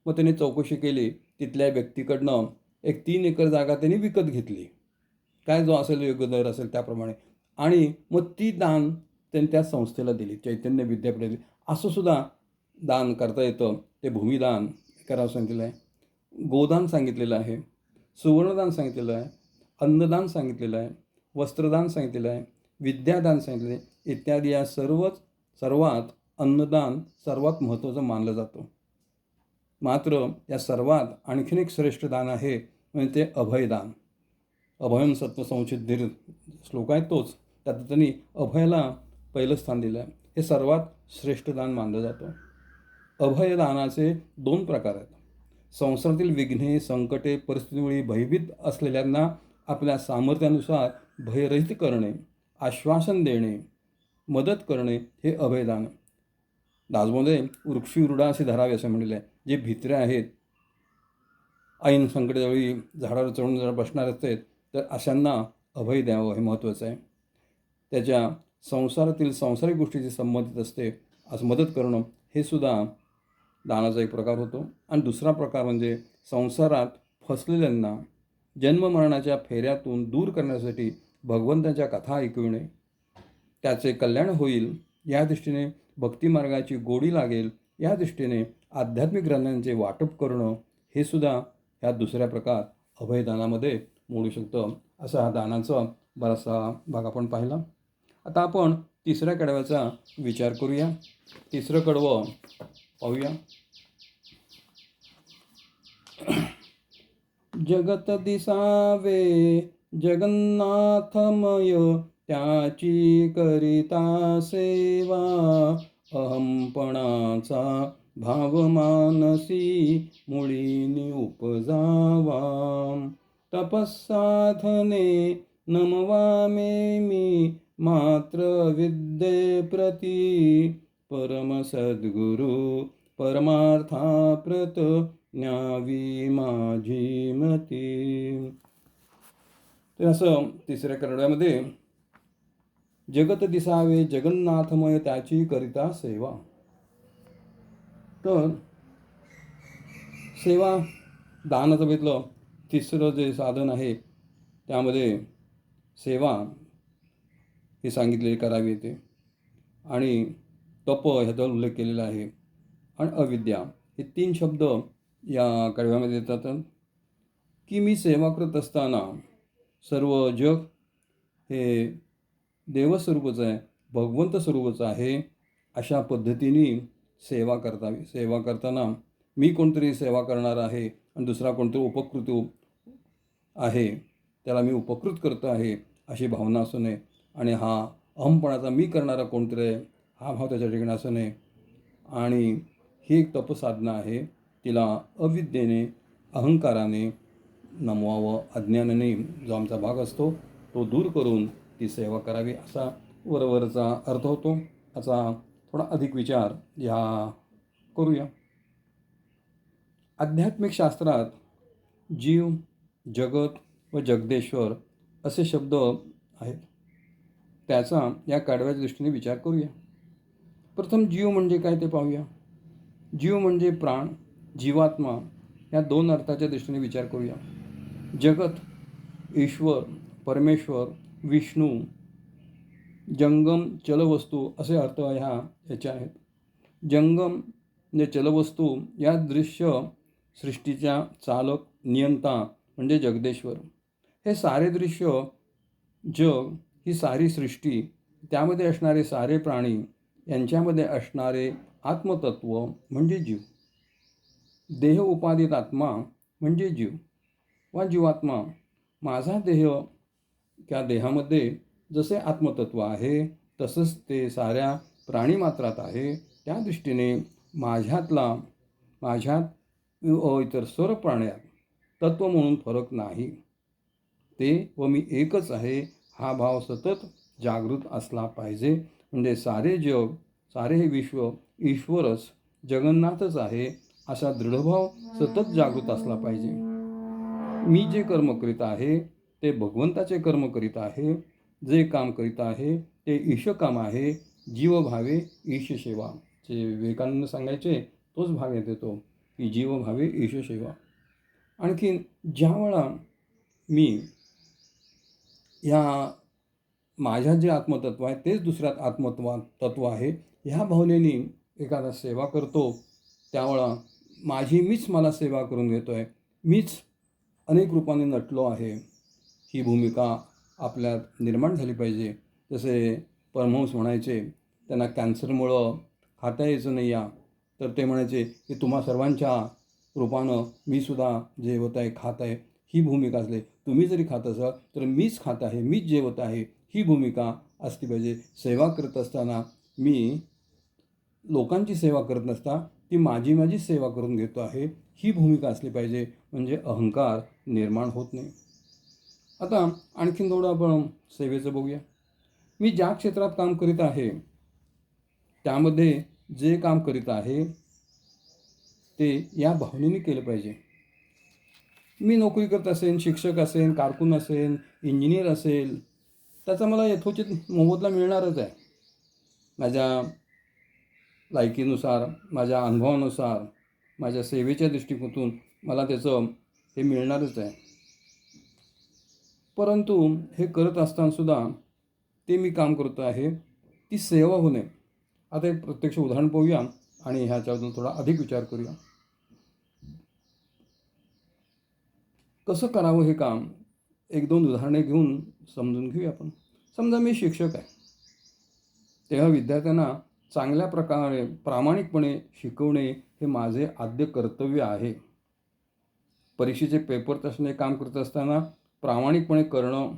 मग त्याने चौकशी केली. तिथल्या व्यक्तीकडनं एक 3 एकर जागा त्यांनी विकत घेतली, काय जो असेल योग्य दर असेल त्याप्रमाणे. आणि मग ती दान त्यांनी त्या संस्थेला दिली, चैतन्य विद्यापीठाला. असं सुद्धा दान करता येतं. ते भूमिदान करावं सांगितलेलं आहे, गोदान सांगितलेलं आहे, सुवर्णदान सांगितलेलं आहे, अन्नदान सांगितलेलं आहे, वस्त्रदान सांगितलेलं आहे, विद्यादान सांगितलेलं आहे इत्यादी. या सर्वात अन्नदान सर्वात महत्त्वाचं मानलं जातं. मात्र या सर्वात आणखीन एक श्रेष्ठ दान आहे, म्हणजे ते अभयदान. अभयं सत्त्वसंशुद्धीर श्लोक आहे तोच. त्यात त्यांनी अभयाला पहिलं स्थान दिलं आहे. हे सर्वात श्रेष्ठ दान मानलं जातं. अभयदानाचे 2 प्रकार आहेत. संसारातील विघ्ने, संकटे, परिस्थितीमुळे भयभीत असलेल्यांना आपल्या सामर्थ्यानुसार भयरहित करणे, आश्वासन देणे, मदत करणे हे अभयदान. दासबोधे वृक्षी वृडासी धरावे असं म्हणलेलं आहे. जे भित्रे आहेत, ऐन संकटावेळी झाडावर चढून जर बसणार असते, तर अशांना अभय द्यावं हे महत्त्वाचं आहे. त्याच्या संसारातील सांसारिक गोष्टीशी संबंधित असते असं मदत करणं, हे सुद्धा दानाचा एक प्रकार होतो. आणि दुसरा प्रकार म्हणजे संसारात फसलेल्यांना जन्ममरणाच्या फेऱ्यातून दूर करण्यासाठी भगवंताच्या कथा ऐकविणे, त्याचे कल्याण होईल या दृष्टीने, भक्तिमार्गाची गोडी लागेल या दृष्टीने आध्यात्मिक ग्रंथांचे वाटप करणं, हे सुद्धा ह्या दुसऱ्या प्रकार अभयदानामध्ये मोडू शकतं. असा हा दानाचा बराचसा भाग आपण पाहिला. आता आपण तिसऱ्या कडव्याचा विचार करूया. तिसरं कडवं पाहूया. जगत दिसावे जगन्नाथमय, त्याची करिता सेवा, अहंपणाचा भाव मानसी मुळीनी उपजावा. तपस्साधने नमवामे मी, मात्र विद्ये प्रती, परम सद्गुरु परमार्थाप्रत न्यावी माझी मती. तर असं तिसऱ्या कडव्यामध्ये जगत दिसावे जगन्नाथमय, त्याची करिता सेवा. तर सेवा दानाचं बघितलं, तिसरं जे साधन आहे त्यामध्ये सेवा हे सांगितलेले करावी येते. आणि तप ह्याचा उल्लेख केलेला आहे. आणि अविद्या हे 3 शब्द या कडव्यामध्ये येतात. की मी सेवा करत असताना सर्व जग हे देवस्वरूपच आहे, भगवंत स्वरूपच आहे, अशा पद्धतीने सेवा करतावी. सेवा करताना मी कोणतरी सेवा करणार आहे आणि दुसरा कोणतरी उपकृत आहे, त्याला मी उपकृत करतो आहे अशी भावना असू नये. आणि हा अहंपणाचा मी करणारा कोणतरी आहे हा भाव त्याच्या ठिकाणी असू नये. आणि ही एक तपसाधना आहे. तिला अविद्येने, अहंकाराने नमवावं, अज्ञानाने जो आमचा भाग असतो तो दूर करून ती सेवा करावी, असा वरवरचा अर्थ होतो. याचा थोडा अधिक विचार ह्या करूया. आध्यात्मिक शास्त्रात जीव, जगत व जगदेश्वर असे शब्द आहेत. त्याचा या कडव्याच्या दृष्टीने विचार करूया. प्रथम जीव म्हणजे काय ते पाहूया. जीव म्हणजे प्राण, जीवात्मा या 2 अर्थाच्या दृष्टीने विचार करूया. जगत, ईश्वर परमेश्वर, विष्णू, जंगम, चलवस्तू असे अर्थ याचे आहेत. जंगम म्हणजे चलवस्तू या दृश्य सृष्टीच्या चालक, नियंता म्हणजे जगदेश्वर. हे सारे दृश्य जग, ही सारी सृष्टी, त्यामध्ये असणारे सारे प्राणी, यांच्यामध्ये असणारे आत्मतत्व म्हणजे जीव. देह उपाधित आत्मा म्हणजे जीव वा जीवात्मा. माझा देह, त्या देहामध्ये जसे आत्मतत्व आहे तसंच ते साऱ्या प्राणीमात्रात आहे. त्या दृष्टीने माझ्यात इतर सर्व प्राण्यात तत्व म्हणून फरक नाही. ते व मी एकच आहे हा भाव सतत जागृत असला पाहिजे. म्हणजे सारे जग, सारे हे विश्व ईश्वरच, जगन्नाथच आहे असा दृढभाव सतत जागृत असला पाहिजे. मी जे कर्म करीत आहे ते भगवंताचे कर्म करीत आहे. जे काम करीत आहे ते ईशकाम आहे. जीव भावे ईश सेवा. जे विवेकानंद सांगायचे तोच भाग येतो तो, की जीव भावे ईश सेवा. आणखीन ज्यावेळा मी ह्या माझ्या जे आत्मतत्व आहे तेच दुसऱ्यात तत्व आहे ह्या भावनेने एखादा सेवा करतो, त्यावेळा मीच मला सेवा करून घेतो आहे, मीच अनेक रूपाने नटलो आहे, ही भूमिका आपल्यात निर्माण झाली पाहिजे. जसे परमहंस म्हणायचे, त्यांना कॅन्सरमुळं खाता यायचं नाही या, तर ते म्हणायचे की तुम्हा सर्वांच्या रूपानं मीसुद्धा जेवत आहे, खात आहे, ही भूमिका असते. तुम्ही जरी खात असाल तर मीच खात आहे, मीच जेवत आहे, ही भूमिका असली पाहिजे. सेवा करत असताना मी लोकांची सेवा करत नसता ती माझी सेवा करून घेतो आहे, ही भूमिका असली पाहिजे. म्हणजे अहंकार निर्माण होत नाही. आता आणखीन थोडं आपण सेवेचं बघूया. मी ज्या क्षेत्रात काम करीत आहे त्यामध्ये जे काम करीत आहे ते या भावनेने केलं पाहिजे. मी नोकरी करत असेन, शिक्षक असेन, कारकून असेन, इंजिनियर असेल, त्याचा मला यथोचित मोबदला मिळणारच आहे. माझ्या लायकीनुसार, माझ्या अनुभवानुसार, माझ्या सेवेच्या दृष्टिकोनातून मला त्याचं हे मिळणारच आहे. परंतु हे करत असतानासुद्धा ते मी काम करत आहे ती सेवा होणे. आता एक प्रत्यक्ष उदाहरण पाहूया आणि ह्याच्याबद्दल थोडा अधिक विचार करूया. कसं करावं हे काम, एक दोन उदाहरणे घेऊन समजून घेऊया आपण. समजा मी शिक्षक आहे, तेव्हा विद्यार्थ्यांना चांगल्या प्रकारे प्रामाणिकपणे शिकवणे हे माझे आद्य कर्तव्य आहे. परीक्षेचे पेपर तसणे काम करत असताना प्रामाणिकपणे करणं,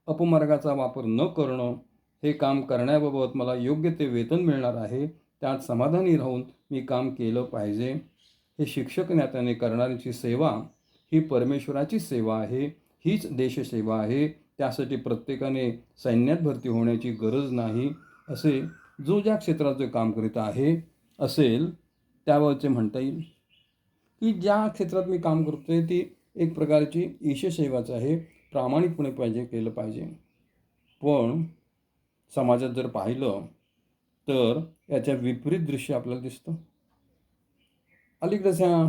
अपमार्गाचा वापर न करणं, हे काम करण्याबाबत मला योग्य ते वेतन मिळणार आहे, त्यात समाधानी राहून मी काम केलं पाहिजे. हे शिक्षक नात्याने करणाऱ्याची सेवा ही परमेश्वराची सेवा आहे, हीच देशसेवा आहे. त्यासाठी प्रत्येकाने सैन्यात भरती होण्याची गरज नाही. असे जो ज्या क्षेत्रात जे काम करीत आहे असेल त्याबाबतचे म्हणता येईल की ज्या क्षेत्रात मी काम करतो आहे ती एक प्रकारची ईशसेवाच आहे, प्रामाणिकपणे केलं पाहिजे. पण समाजात जर पाहिलं तर याच्या विपरीत दृश्य आपल्याला दिसतं. अलीकडेच ह्या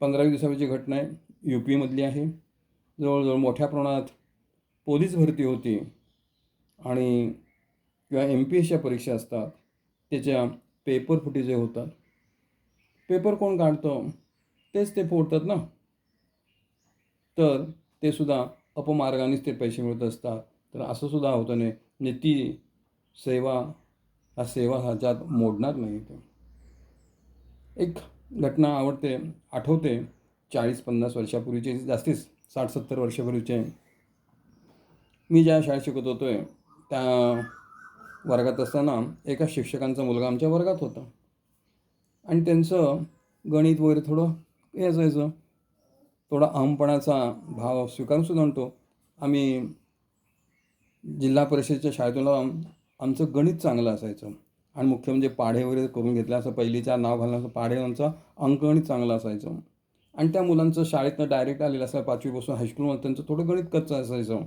15-20 दिवसाची घटना आहे, UP मधली आहे. जवळजवळ मोठ्या प्रमाणात पोलीस भरती होती आणि किंवा MPSच्या परीक्षा असतात त्याच्या पेपर फुटी जे होतात, पेपर कोण काढतं तेच ते फोडतात ना, तर ते सुद्धा अपमार्गानेच ते पैसे मिळत असतात. तर असं सुद्धा होतं नाही. म्हणजे ती सेवा ह्याच्यात मोडणार नाही. ते एक घटना आठवते 40-50 वर्षापूर्वीची, जास्तीत 60-70 वर्षापूर्वीचे. मी ज्या शाळेत शिकत होतो आहे त्या वर्गात असताना एका शिक्षकांचा मुलगा आमच्या वर्गात होता आणि त्यांचं गणित वगैरे थोडं हे असायचं. थोडा अहमपणाचा भाव स्वीकारूनसुद्धा म्हणतो. आम्ही जिल्हा परिषदेच्या शाळेतून आमचं गणित चांगलं असायचं आणि मुख्य म्हणजे पाढे वगैरे करून घेतलं असं पहिलीच्या नाव घालणं, असं पाढेंचं अंकगणित चांगलं असायचं. आणि त्या मुलांचं शाळेतनं डायरेक्ट आलेलं असं 5वीपासून हायस्कूलमध्ये त्यांचं थोडं गणित कच्चं असायचं.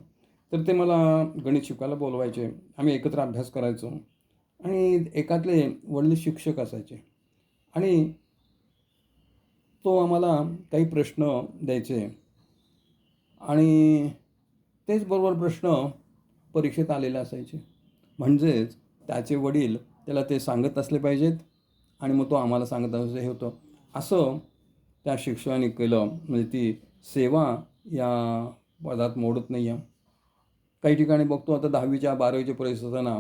तर ते मला गणित शिकवायला बोलवायचे, आम्ही एकत्र अभ्यास करायचो. आणि एकातले वडील शिक्षक असायचे आणि तो आम्हाला काही प्रश्न द्यायचे आणि तेच बरोबर प्रश्न परीक्षेत आलेले असायचे. म्हणजेच त्याचे वडील त्याला ते सांगत असले पाहिजेत आणि मग तो आम्हाला सांगत असं हे होतं. असं त्या शिक्षकाने केलं म्हणजे ती सेवा या पदात मोडत नाही आहे. काही ठिकाणी बघतो आता 10वीच्या 12वीच्या परीक्षा असताना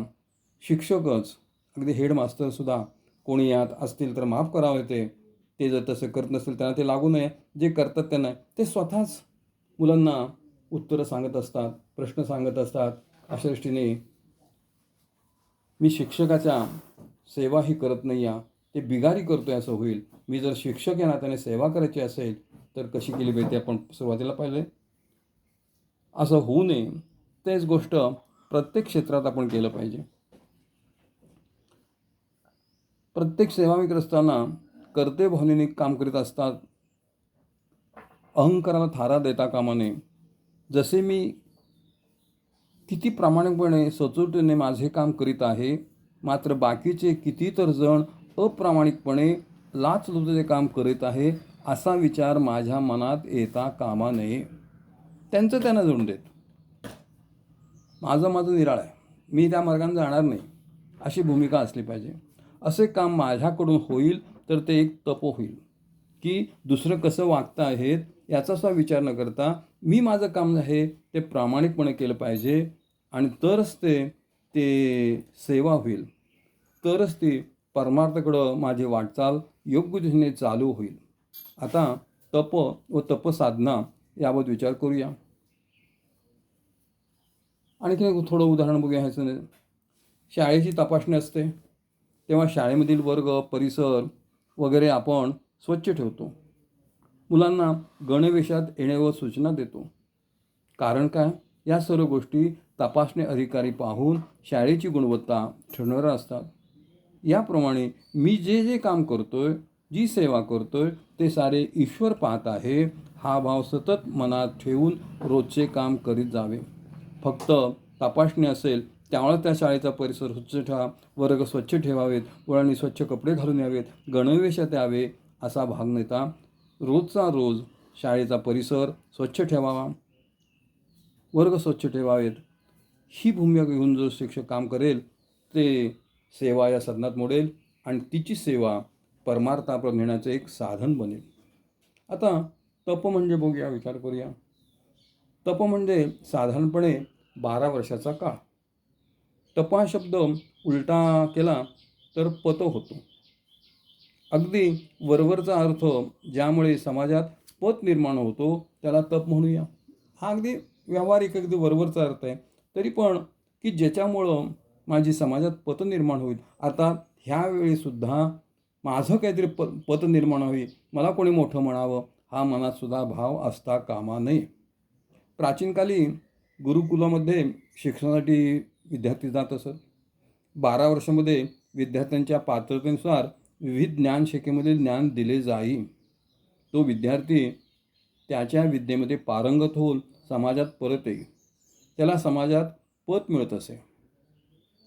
शिक्षकच अगदी हेडमास्टरसुद्धा कोणी यात असतील तर माफ करावे ते जर तसं करत नसतील त्यांना ते लागू नये. जे करतात त्यांना ते स्वतःच मुलांना उत्तरं सांगत असतात, प्रश्न सांगत असतात. अशा दृष्टीने मी शिक्षकाच्या सेवाही करत नाही आहे, ते बिगारी करतोय असं होईल. मी जर शिक्षक या नात्याने सेवा करायची असेल तर कशी केली पाहिजे आपण सुरुवातीला पाहिलं. असं होऊ नये तेच गोष्ट प्रत्येक क्षेत्रात आपण केलं पाहिजे. प्रत्येक सेवाभावी असताना कर्तव्य भावनेने काम करीत असतात. अहंकाराला थारा देता कामा नये. जसे मी किती प्रामाणिकपणे सचोटीने माझे काम करीत आहे, मात्र बाकीचे किती तर जण अप्रामाणिकपणे लाचलुचपतीचे काम करीत आहे, असा विचार माझ्या मनात येता कामा नये. त्यांचं त्यांना जोडून देत. माझं निराळ आहे, मी त्या मार्गाने जाणार नाही, अशी भूमिका असली पाहिजे. असे काम माझ्याकडून होईल तर ते एक तप होईल की दुसरं कसं वागतं आहेत याचा सुद्धा विचार न करता मी माझं काम आहे ते प्रामाणिकपणे केलं पाहिजे आणि तरच ते सेवा होईल. तरच ती परमार्थाकडं माझी वाटचाल योग्य दिशेने चालू होईल. आता तप व तपसाधना याबाबत विचार करूया. आणखी एक थोडं उदाहरण बघूया. ह्याचं शाळेची तपासणी असते तेव्हा शाळेमधील वर्ग परिसर वगैरे आपण स्वच्छ ठेवतो. मुलांना गणवेशात येण्यावर सूचना देतो. कारण काय, या सर्व गोष्टी तपासणी अधिकारी पाहून शाळेची गुणवत्ता ठरवणार असतात. याप्रमाणे मी जे जे काम करतोय, जी सेवा करतोय ते सारे ईश्वर पाहत आहे हा भाव सतत मनात ठेवून रोजचे काम करीत जावे. फक्त तपासणी असेल त्यामुळे त्या शाळेचा परिसर स्वच्छ ठेवा, वर्ग स्वच्छ ठेवावेत, मुलांनी स्वच्छ कपडे घालून यावेत, गणवेशात यावे असा भाग नेता रोजचा रोज शाळेचा परिसर स्वच्छ ठेवावा, वर्ग स्वच्छ ठेवावेत ही भूमिका घेऊन जो शिक्षक काम करेल ते सेवा या सदनात मोडेल आणि तिची सेवा परमार्थापर्यंत नेण्याचं एक साधन बनेल. आता तप म्हणजे बघूया, विचार करूया. तप म्हणजे साधारणपणे 12 वर्षाचा काळ. तप हा शब्द उलटा केला तर पत होतो. अगदी वरवरचा अर्थ ज्यामुळे समाजात पत निर्माण होतो त्याला तप म्हणूया. हा अगदी व्यावहारिक अगदी वरवरचा अर्थ आहे, तरी पण की ज्याच्यामुळं माझी समाजात पत निर्माण होईल. आता ह्यावेळीसुद्धा माझं काहीतरी पत निर्माण होईल, मला कोणी मोठं म्हणावं हा मनातसुद्धा भाव असता कामा नये. प्राचीनकाली गुरुकुलामध्ये शिक्षणासाठी विद्यार्थी जात असत. 12 वर्षामध्ये विद्यार्थ्यांच्या पात्रतेनुसार विविध ज्ञानशाखेमध्ये ज्ञान दिले जाई. तो विद्यार्थी त्याच्या विद्येमध्ये पारंगत होऊन समाजात परत येईल. त्याला समाजात पत मिळत असे.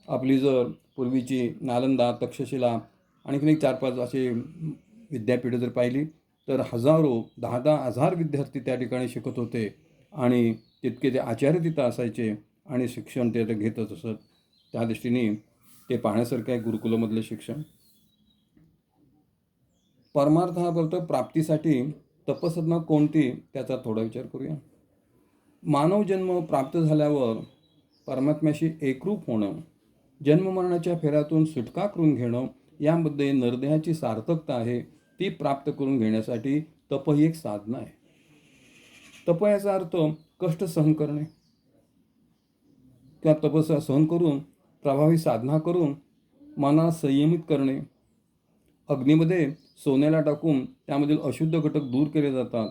आपली जर पूर्वीची नालंदा, तक्षशिला आणखी एक 4-5 असे विद्यापीठं जर पाहिली तर हजारो 10-10 हजार विद्यार्थी त्या ठिकाणी शिकत होते आणि तितके ते आचार्य तिथं असायचे आणि शिक्षण ते घेतच असत. त्या दृष्टीने ते पाहण्यासारखं आहे गुरुकुलामधलं शिक्षण. परमार्थापर्यंत प्राप्तीसाठी तपसाधना कोणती त्याचा थोडा विचार करूया. मानव जन्म प्राप्त झाल्यावर परमात्म्याशी एकरूप होणं, जन्ममरणाच्या फेऱ्यातून सुटका करून घेणं यामध्ये निर्दयाची सार्थकता आहे. ती प्राप्त करून घेण्यासाठी तप ही एक साधना आहे. तप याचा अर्थ कष्ट सहन करणे. त्या तपस्या सहन करून प्रभावी साधना करून मनाला संयमित करणे. अग्नीमध्ये सोन्याला टाकून त्यामधील अशुद्ध घटक दूर केले जातात.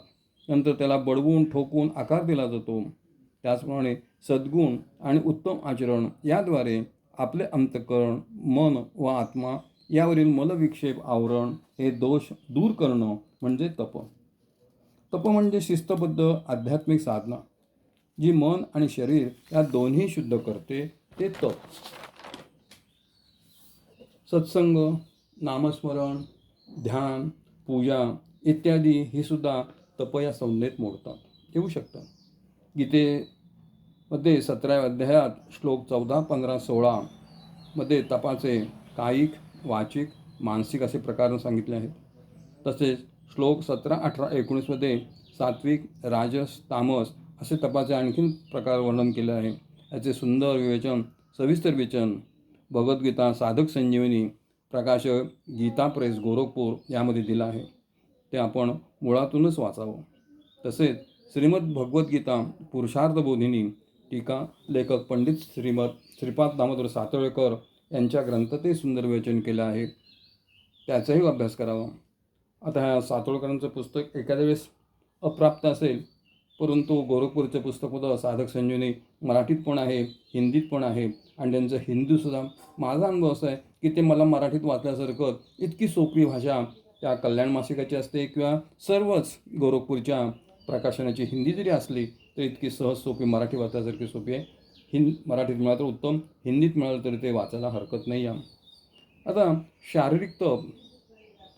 नंतर त्याला बडवून ठोकून आकार दिला जातो. त्याचप्रमाणे सद्गुण आणि उत्तम आचरण याद्वारे आपले अंतःकरण, मन व आत्मा यावरील मलविक्षेप आवरण हे दोष दूर करणं म्हणजे तप. तप म्हणजे शिस्तबद्ध आध्यात्मिक साधना जी मन आणि शरीर या दोन्ही शुद्ध करते ते तप. सत्संग, नामस्मरण, ध्यान, पूजा इत्यादी ही सुद्धा तप या संज्ञेत मोडतात येऊ शकतात. मध्ये 17व्या अध्यायात श्लोक 14, 15, 16 मध्ये तपाचे कायिक, वाचिक, मानसिक असे प्रकार सांगितले आहेत. तसेच श्लोक 17, 18, 19 मध्ये सात्विक, राजस, तामस असे तपाचे आणखीन प्रकार वर्णन केले आहे. याचे सुंदर विवेचन, सविस्तर विवेचन भगवद्गीता साधक संजीवनी प्रकाशक गीता प्रेस गोरखपूर यामध्ये दिला आहे. ते आपण मुळातूनच वाचावं. तसेच श्रीमद भगवद्गीता पुरुषार्थ बोधिनी टीका लेखक पंडित श्रीपाद दामोदर सातळेकर यांच्या ग्रंथातही सुंदर विवेचन केलं आहे. त्याचाही अभ्यास करावा. आता ह्या सातोळकरांचं पुस्तक एखाद्या वेळेस अप्राप्त असेल, परंतु गोरखपूरचं पुस्तक होतं साधक संजीवनी, मराठीत पण आहे, हिंदीत पण आहे. आणि त्यांचं हिंदीसुद्धा माझा अनुभव असा आहे की ते मला मराठीत वाचल्यासारखं, इतकी सोपी भाषा त्या कल्याण मासिकाची असते किंवा सर्वच गोरखपूरच्या प्रकाशनाची हिंदी जरी असली तर इतकी सहज सोपी मराठी वाचल्यासारखी सोपी आहे. मराठीत मिळालं तर उत्तम, हिंदीत मिळालं तरी ते वाचायला हरकत नाही आहे. आता शारीरिक तप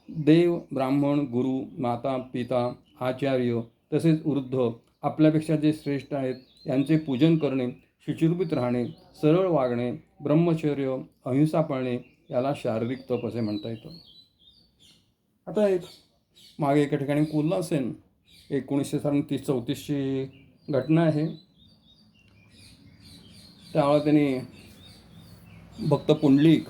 देव, ब्राह्मण, गुरु, माता, पिता, आचार्य तसेच वृद्ध आपल्यापेक्षा जे श्रेष्ठ आहेत यांचे पूजन करणे, शुचिर्भूत राहणे, सरळ वागणे, ब्रह्मचर्य, अहिंसा पाळणे याला शारीरिक तप असे म्हणता येतं. आता एक मागे एका ठिकाणी कुल्ला सेन 1934 घटना आहे. त्यावेळेला त्यांनी भक्त पुंडलिक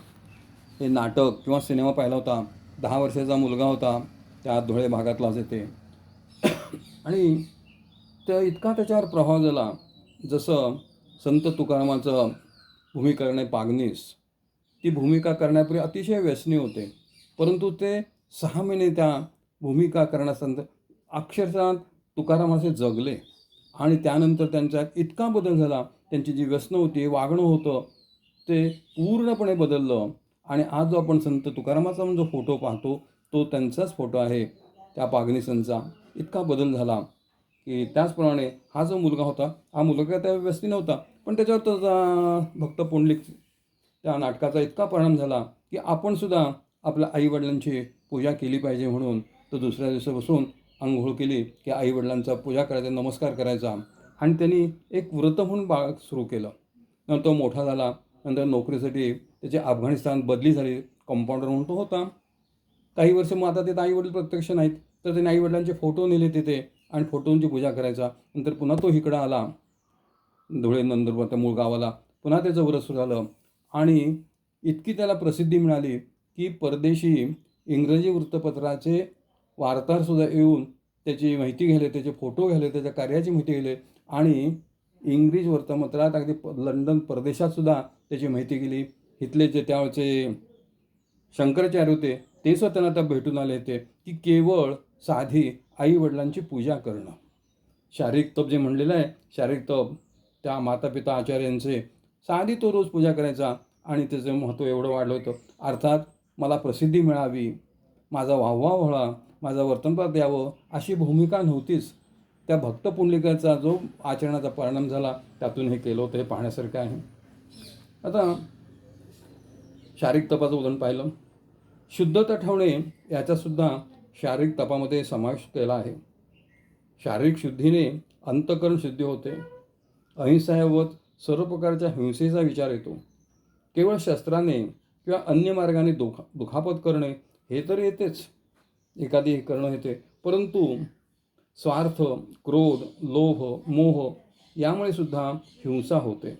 हे नाटक किंवा सिनेमा पाहिला होता. 10 वर्षाचा मुलगा होता, त्या धुळे भागातलाच येते. आणि त्या इतका त्याच्यावर प्रभाव झाला, जसं संत तुकारामाचं भूमिका करणे पागनीस, ती भूमिका करण्यापूर्वी अतिशय व्यसनी होते, परंतु ते 6 महिने त्या भूमिका करण्यानंतर अक्षरशः तुकारामाचे जगले. आणि त्यानंतर त्यांचा इतका बदल झाला, त्यांची जी व्यसनं होती, वागणं होतं ते पूर्णपणे बदललं. आणि आज जो आपण संत तुकारामाचा जो फोटो पाहतो तो त्यांचाच फोटो आहे, त्या पागनीसांचा. इतका बदल झाला की त्याचप्रमाणे हा जो मुलगा होता, हा मुलगा त्या व्यसनी नव्हता, पण त्याच्यावर तो भक्त पुंडलिक त्या नाटकाचा इतका परिणाम झाला की आपणसुद्धा आपल्या आईवडिलांची पूजा केली पाहिजे म्हणून तो दुसऱ्या दिवशी बसून अंघोळ केली की आईवडिलांचा पूजा करायचा, नमस्कार करायचा. आणि त्यांनी एक व्रत म्हणून सुरू केलं. नंतर तो मोठा झाला, नंतर नोकरीसाठी त्याची अफगाणिस्तान बदली झाली, कंपाऊंडर म्हणून तो होता काही वर्ष. मग आता ते आईवडील प्रत्यक्ष नाहीत, तर त्यांनी आईवडिलांचे फोटो नेले तिथे आणि फोटोंची पूजा करायचा. नंतर पुन्हा तो इकडं आला, धुळे नंदुरबार त्या मूळ गावाला, पुन्हा त्याचं व्रत सुरू झालं. आणि इतकी त्याला प्रसिद्धी मिळाली की परदेशी इंग्रजी वृत्तपत्राचे वार्ताहरसुद्धा येऊन त्याची माहिती घ्यायले, त्याचे फोटो घ्यायले, त्याच्या कार्याची माहिती घ्यायले. आणि इंग्रजी वृत्तपत्रात अगदी लंडन परदेशातसुद्धा त्याची माहिती गेली. इथले जे त्यावेळचे शंकराचार्य होते ते सुद्धा त्यांना त्या भेटून आले होते की केवळ साधी आईवडिलांची पूजा करणं, शारीरिक तप जे म्हणलेलं आहे, शारीरिक तप त्या माता पिता आचार्यांचे साधी तो रोज पूजा करायचा. आणि त्याचं महत्त्व एवढं वाढलं होतं. अर्थात मला प्रसिद्धी मिळावी, माझा वाहवा व्हावा, माझा वर्तनपद यावं अशी भूमिका नव्हतीच. त्या भक्त पुंडलिकाचा जो आचरणाचा परिणाम झाला त्यातून हे केलं होतं, हे पाहण्यासारखं आहे. आता शारीरिक तपाचं उदाहरण पाहिलं. शुद्धता ठेवणे याचासुद्धा शारीरिक तपामध्ये समावेश केला आहे. शारीरिक शुद्धीने अंतःकरण शुद्धी होते. अहिंसावत सर्व प्रकारच्या हिंसेचा विचार येतो. केवळ शस्त्राने किंवा अन्य मार्गाने दुखापत करणे हे तर येतेच, एखादी करणं येते, परंतु स्वार्थ, क्रोध, लोभ, मोह यामुळे सुद्धा हिंसा होते.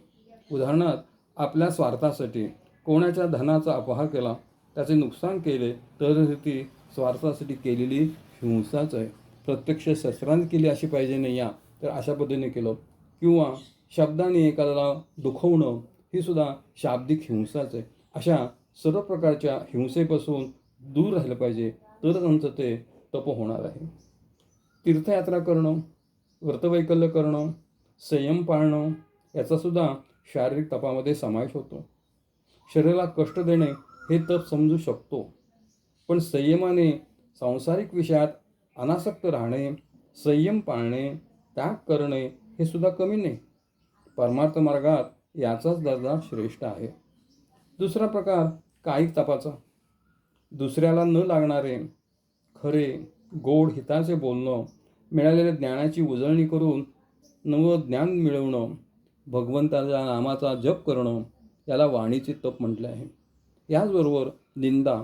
उदाहरणार्थ आपल्या स्वार्थासाठी कोणाच्या धनाचा अपहार केला, त्याचे नुकसान केले तर ती स्वार्थासाठी केलेली हिंसाच आहे. प्रत्यक्ष शस्त्राने केली अशी पाहिजे नाही या, तर अशा पद्धतीने केलं. किंवा शब्दाने एखाद्याला दुखवणं ही सुद्धा शाब्दिक हिंसाच आहे. अशा सर्व प्रकारच्या हिंसेपासून दूर राहिलं पाहिजे, तरच आमचं ते तप होणार आहे. तीर्थयात्रा करणं, व्रतवैकल्य करणं, संयम पाळणं याचासुद्धा शारीरिक तपामध्ये समावेश होतो. शरीराला कष्ट देणे हे तप समजू शकतो, पण संयमाने सांसारिक विषयात अनासक्त राहणे, संयम पाळणे, त्याग करणे हे सुद्धा कमी नाही. परमार्थ मार्गात याचाच दर्जा श्रेष्ठ आहे. दुसरा प्रकार कायिक तपाचा. दुसऱ्याला न लागणारे खरे गोड हिताचे बोलणं, मिळालेल्या ज्ञानाची उजळणी करून नवं ज्ञान मिळवणं, भगवंताच्या नामाचा जप करणं याला वाणीचे तप म्हटले आहे. याचबरोबर निंदा,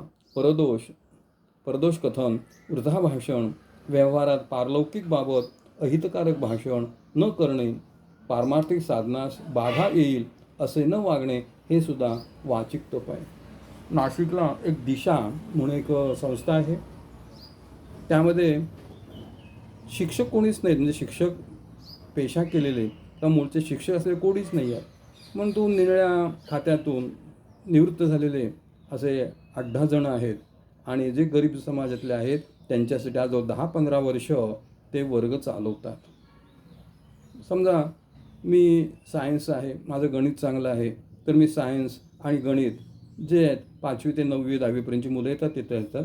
परदोष कथन, वृथा भाषण, व्यवहारात पारलौकिक बाबत अहितकारक भाषण न करणे, पारमार्थिक साधनास बाधा येईल असे न वागणे, हे सुद्धा वाचिक तप आहे. नाशिकला एक दिशा म्हणून एक संस्था आहे. त्यामध्ये शिक्षक कोणीच नाहीत, म्हणजे शिक्षक पेशा केलेले तर मूळचे शिक्षक असलेले कोणीच नाही आहे. म्हणून तो निरळ्या खात्यातून निवृत्त झालेले असे 8-10 जण आहेत. आणि जे गरीब समाजातले आहेत त्यांच्यासाठी आज 10-15 वर्ष ते वर्ग चालवतात. समजा मी सायन्स आहे, माझं गणित चांगलं आहे, तर मी सायन्स आणि गणित जे आहेत 5वी ते 9वी 10वीपर्यंतची मुलं येतात तिथं येतात,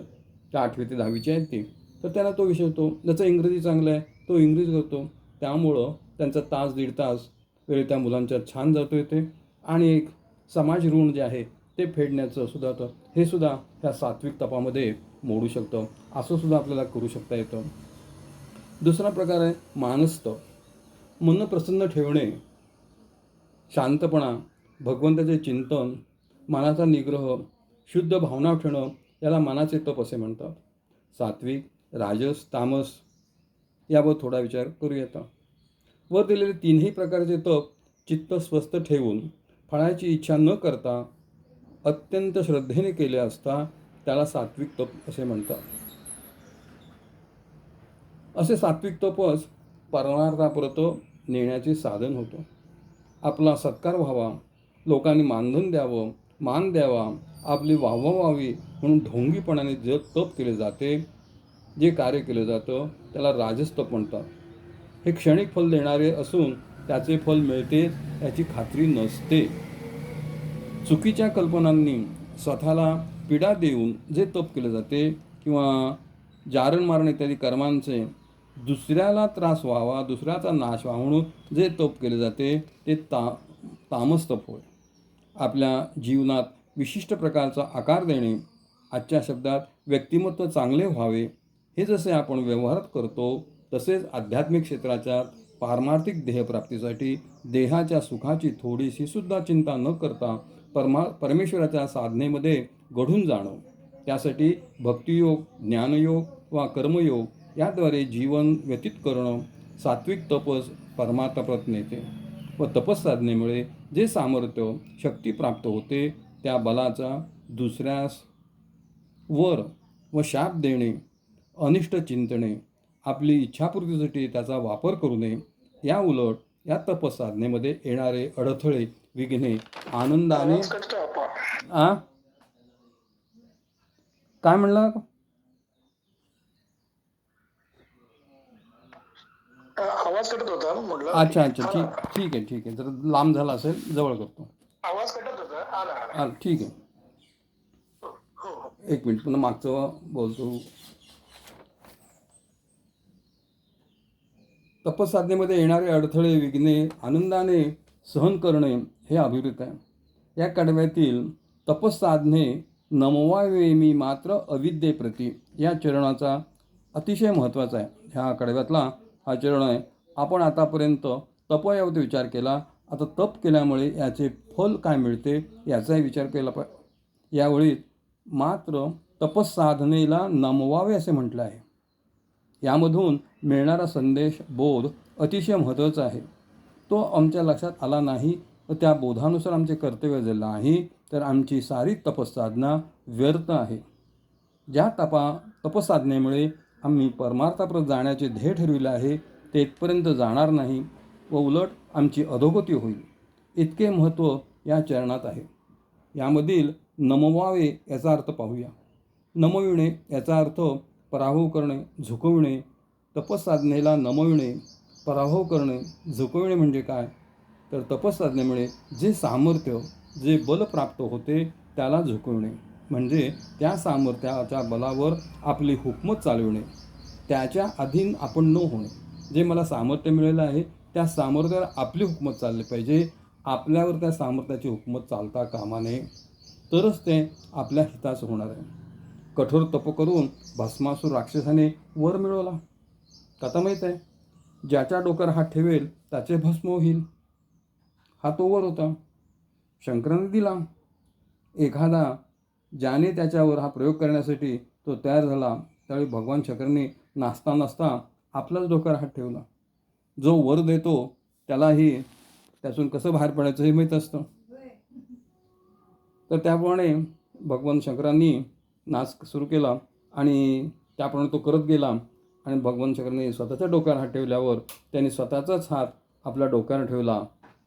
त्या 8वी ते 10वीची आहेत ती, तर त्यांना तो विषय होतो. ज्याचं इंग्रजी चांगलं आहे तो इंग्रजी करतो. त्यामुळं त्यांचा तास 1.5 तास वेळ त्या मुलांच्या छान जातो येते. आणि एक समाज ऋण जे आहे ते फेडण्याचं सुद्धा होतं. हे सुद्धा ह्या सात्विक तपामध्ये मोडू शकतं. असं सुद्धा आपल्याला करू शकता येतं. दुसरा प्रकार आहे मानसतप. मन प्रसन्न ठेवणे, शांतपणा, भगवंताचे चिंतन, मनाचा निग्रह, शुद्ध भावना ठेवणं याला मनाचे तप असे म्हणतात. सात्विक, राजस, तामस याबाबत थोडा विचार करूयात. वर दिलेले 3ही प्रकारचे तप चित्त स्वस्थ ठेवून फळाची इच्छा न करता अत्यंत श्रद्धेने केले असता त्याला सात्विक तप असे म्हणतात. असे सात्विक तपच परमार्थापर्यंत नेण्याचे साधन होतं. आपला सत्कार व्हावा, लोकांनी मानधन द्यावं, मान द्यावा, आपली वाहवा व्हावी म्हणून ढोंगीपणाने जे तप केले जाते, जे कार्य केलं जातं त्याला राजस तप म्हणतात. हे क्षणिक फल देणारे असून त्याचे फल मिळते याची खात्री नसते. चुकीच्या कल्पनांनी स्वतःला पीडा देऊन जे तप केले जाते किंवा जारण मारण इत्यादी कर्मांचे दुसऱ्याला त्रास व्हावा, दुसऱ्याचा नाश व्हावा म्हणून जे तप केले जाते ते तामस तप होय. आपल्या जीवनात विशिष्ट प्रकारचा आकार देणे, आजच्या शब्दात व्यक्तिमत्व चांगले व्हावे, हे जसे आपण व्यवहारात करतो तसेच आध्यात्मिक क्षेत्राच्या पारमार्थिक ध्येयप्राप्तीसाठी देहाच्या सुखाची थोडीशी सुद्धा चिंता न करता परमेश्वराच्या साधनेमध्ये घडून जाणं, त्यासाठी भक्तियोग, ज्ञानयोग वा कर्मयोग याद्वारे जीवन व्यतीत करणं सात्विक तपस परमार्थाप्रत नेते. व तपस साधनेमुळे जे सामर्थ्य, शक्ती प्राप्त होते त्या बलाचा दुसऱ्यास वर व शाप देणे, अनिष्ट चिंतणे, आपली इच्छापूर्तीसाठी त्याचा वापर करू नये. या उलट या तपस साधनेमध्ये येणारे अडथळे, विघ्ने आनंदाने काय म्हणला? आवाज कटत होता म्हटलं. अच्छा, ठीक आहे. जर लांब झाला असेल जवळ करतो. आवाज कटत होता. आला. ठीक आहे. एक मिनिट पुन्हा मागचं बोलतो. तपस साधनेमध्ये येणारे अडथळे, विघ्ने आनंदाने सहन करणे हे अभिवृत्त आहे. या कडव्यातील तपस साधने नमवावे मी मात्र अविद्येप्रती या चरणाचा अतिशय महत्त्वाचा आहे. ह्या कडव्यातला हा चरण आहे. आपण आतापर्यंत तपयावरती विचार केला, आता तप केल्यामुळे याचे फल काय मिळते याचाही विचार केला पाहिजे. यावेळी मात्र तपस साधनेला नमवावे असे म्हटले आहे. यामधून मिळणारा संदेश, बोध अतिशय महत्त्वाचा आहे. तो आमच्या लक्षात आला नाही व त्या बोधानुसार आमचे कर्तव्य झाले नाही तर आमची सारी तपसाधना व्यर्थ आहे. ज्या तपसाधनेमुळे आम्ही परमार्थापर्यंत जाण्याचे ध्येय ठरविले आहे तेथपर्यंत जाणार नाही व उलट आमची अधोगती होईल. इतके महत्त्व या चरणात आहे. यामधील नमवावे याचा अर्थ पाहूया. नमविणे याचा अर्थ पराभव करणे, झुकविणे. तपसाधनेला नमविणे, पराभव करणे, झुकविणे म्हणजे काय? तर तपसाधनेमुळे जे सामर्थ्य, जे बल प्राप्त होते त्याला झुकविणे म्हणजे त्या सामर्थ्याच्या बलावर आपली हुकमत चालविणे, त्याच्या अधीन आपण न होणे. जे मला सामर्थ्य मिळालं आहे त्या सामर्थ्यावर आपली हुकमत चालली पाहिजे, आपल्यावर त्या सामर्थ्याची हुकमत चालता कामा नये, तरच ते आपल्या हिताचं होणार आहे. कठोर तप करून भस्मासूर राक्षसाने वर मिळवला. कथा माहीत आहे, ज्याच्या डोक्यावर हात ठेवेल त्याचे भस्म होईल. हा तो वर होता. शंकराने दिला. एखादा ज्याने त्याच्यावर हा प्रयोग करण्यासाठी तो तयार झाला, त्यावेळी भगवान शंकरांनी नाचता नाचता आपलाच डोक्यावर हात ठेवला. जो वर देतो त्यालाही त्यातून कसं बाहेर पडायचं हे माहीत असतं. तर त्याप्रमाणे भगवान शंकरांनी नाच सुरू केला आणि त्याप्रमाणे तो करत गेला आणि भगवान शंकरांनी स्वतःच्या डोक्यावर हात ठेवल्यावर त्यांनी स्वतःचाच हात आपल्या डोक्यावर ठेवला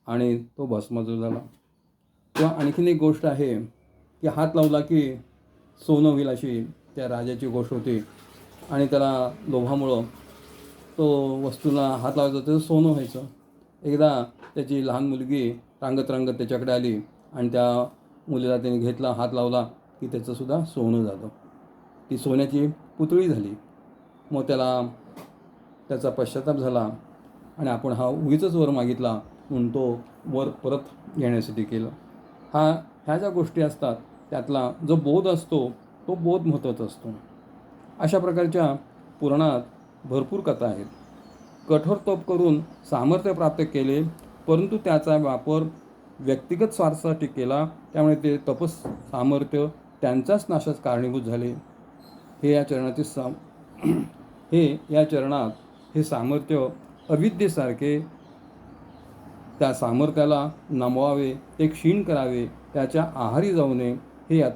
आणि तो भस्मासूर झाला. किंवा आणखीन एक गोष्ट आहे की हात लावला की सोनं होईल अशी त्या राजाची गोष्ट होती आणि त्याला लोभामुळं तो वस्तूला हात लावायचा तर सोनं व्हायचं. एकदा त्याची लहान मुलगी रांगत रांगत त्याच्याकडे आली आणि त्या मुलीला त्याने घेतला, हात लावला की त्याचंसुद्धा सोनं झालं. ती सोन्याची पुतळी झाली. मग त्याचा पश्चाताप झाला आणि आपण हा उगीचच वर मागितला म्हणून तो वर परत घेण्यासाठी केलं. ह्या ज्या गोष्टी असतात त्यातला जो बोध असतो तो बोध महत्त्वाचा असतो. अशा प्रकारच्या पुराणात भरपूर कथा आहेत. कठोर तप करून सामर्थ्य प्राप्त केले, परंतु त्याचा वापर व्यक्तिगत स्वार्थासाठी केला, त्यामुळे ते सामर्थ्य त्यांच्याच नाशास कारणीभूत झाले. हे या चरणात हे सामर्थ्य अविद्येसारखे, त्या सामर्थ्याला नमवावे, ते क्षीण करावे, त्याच्या आहारी जाऊ नये, हे यात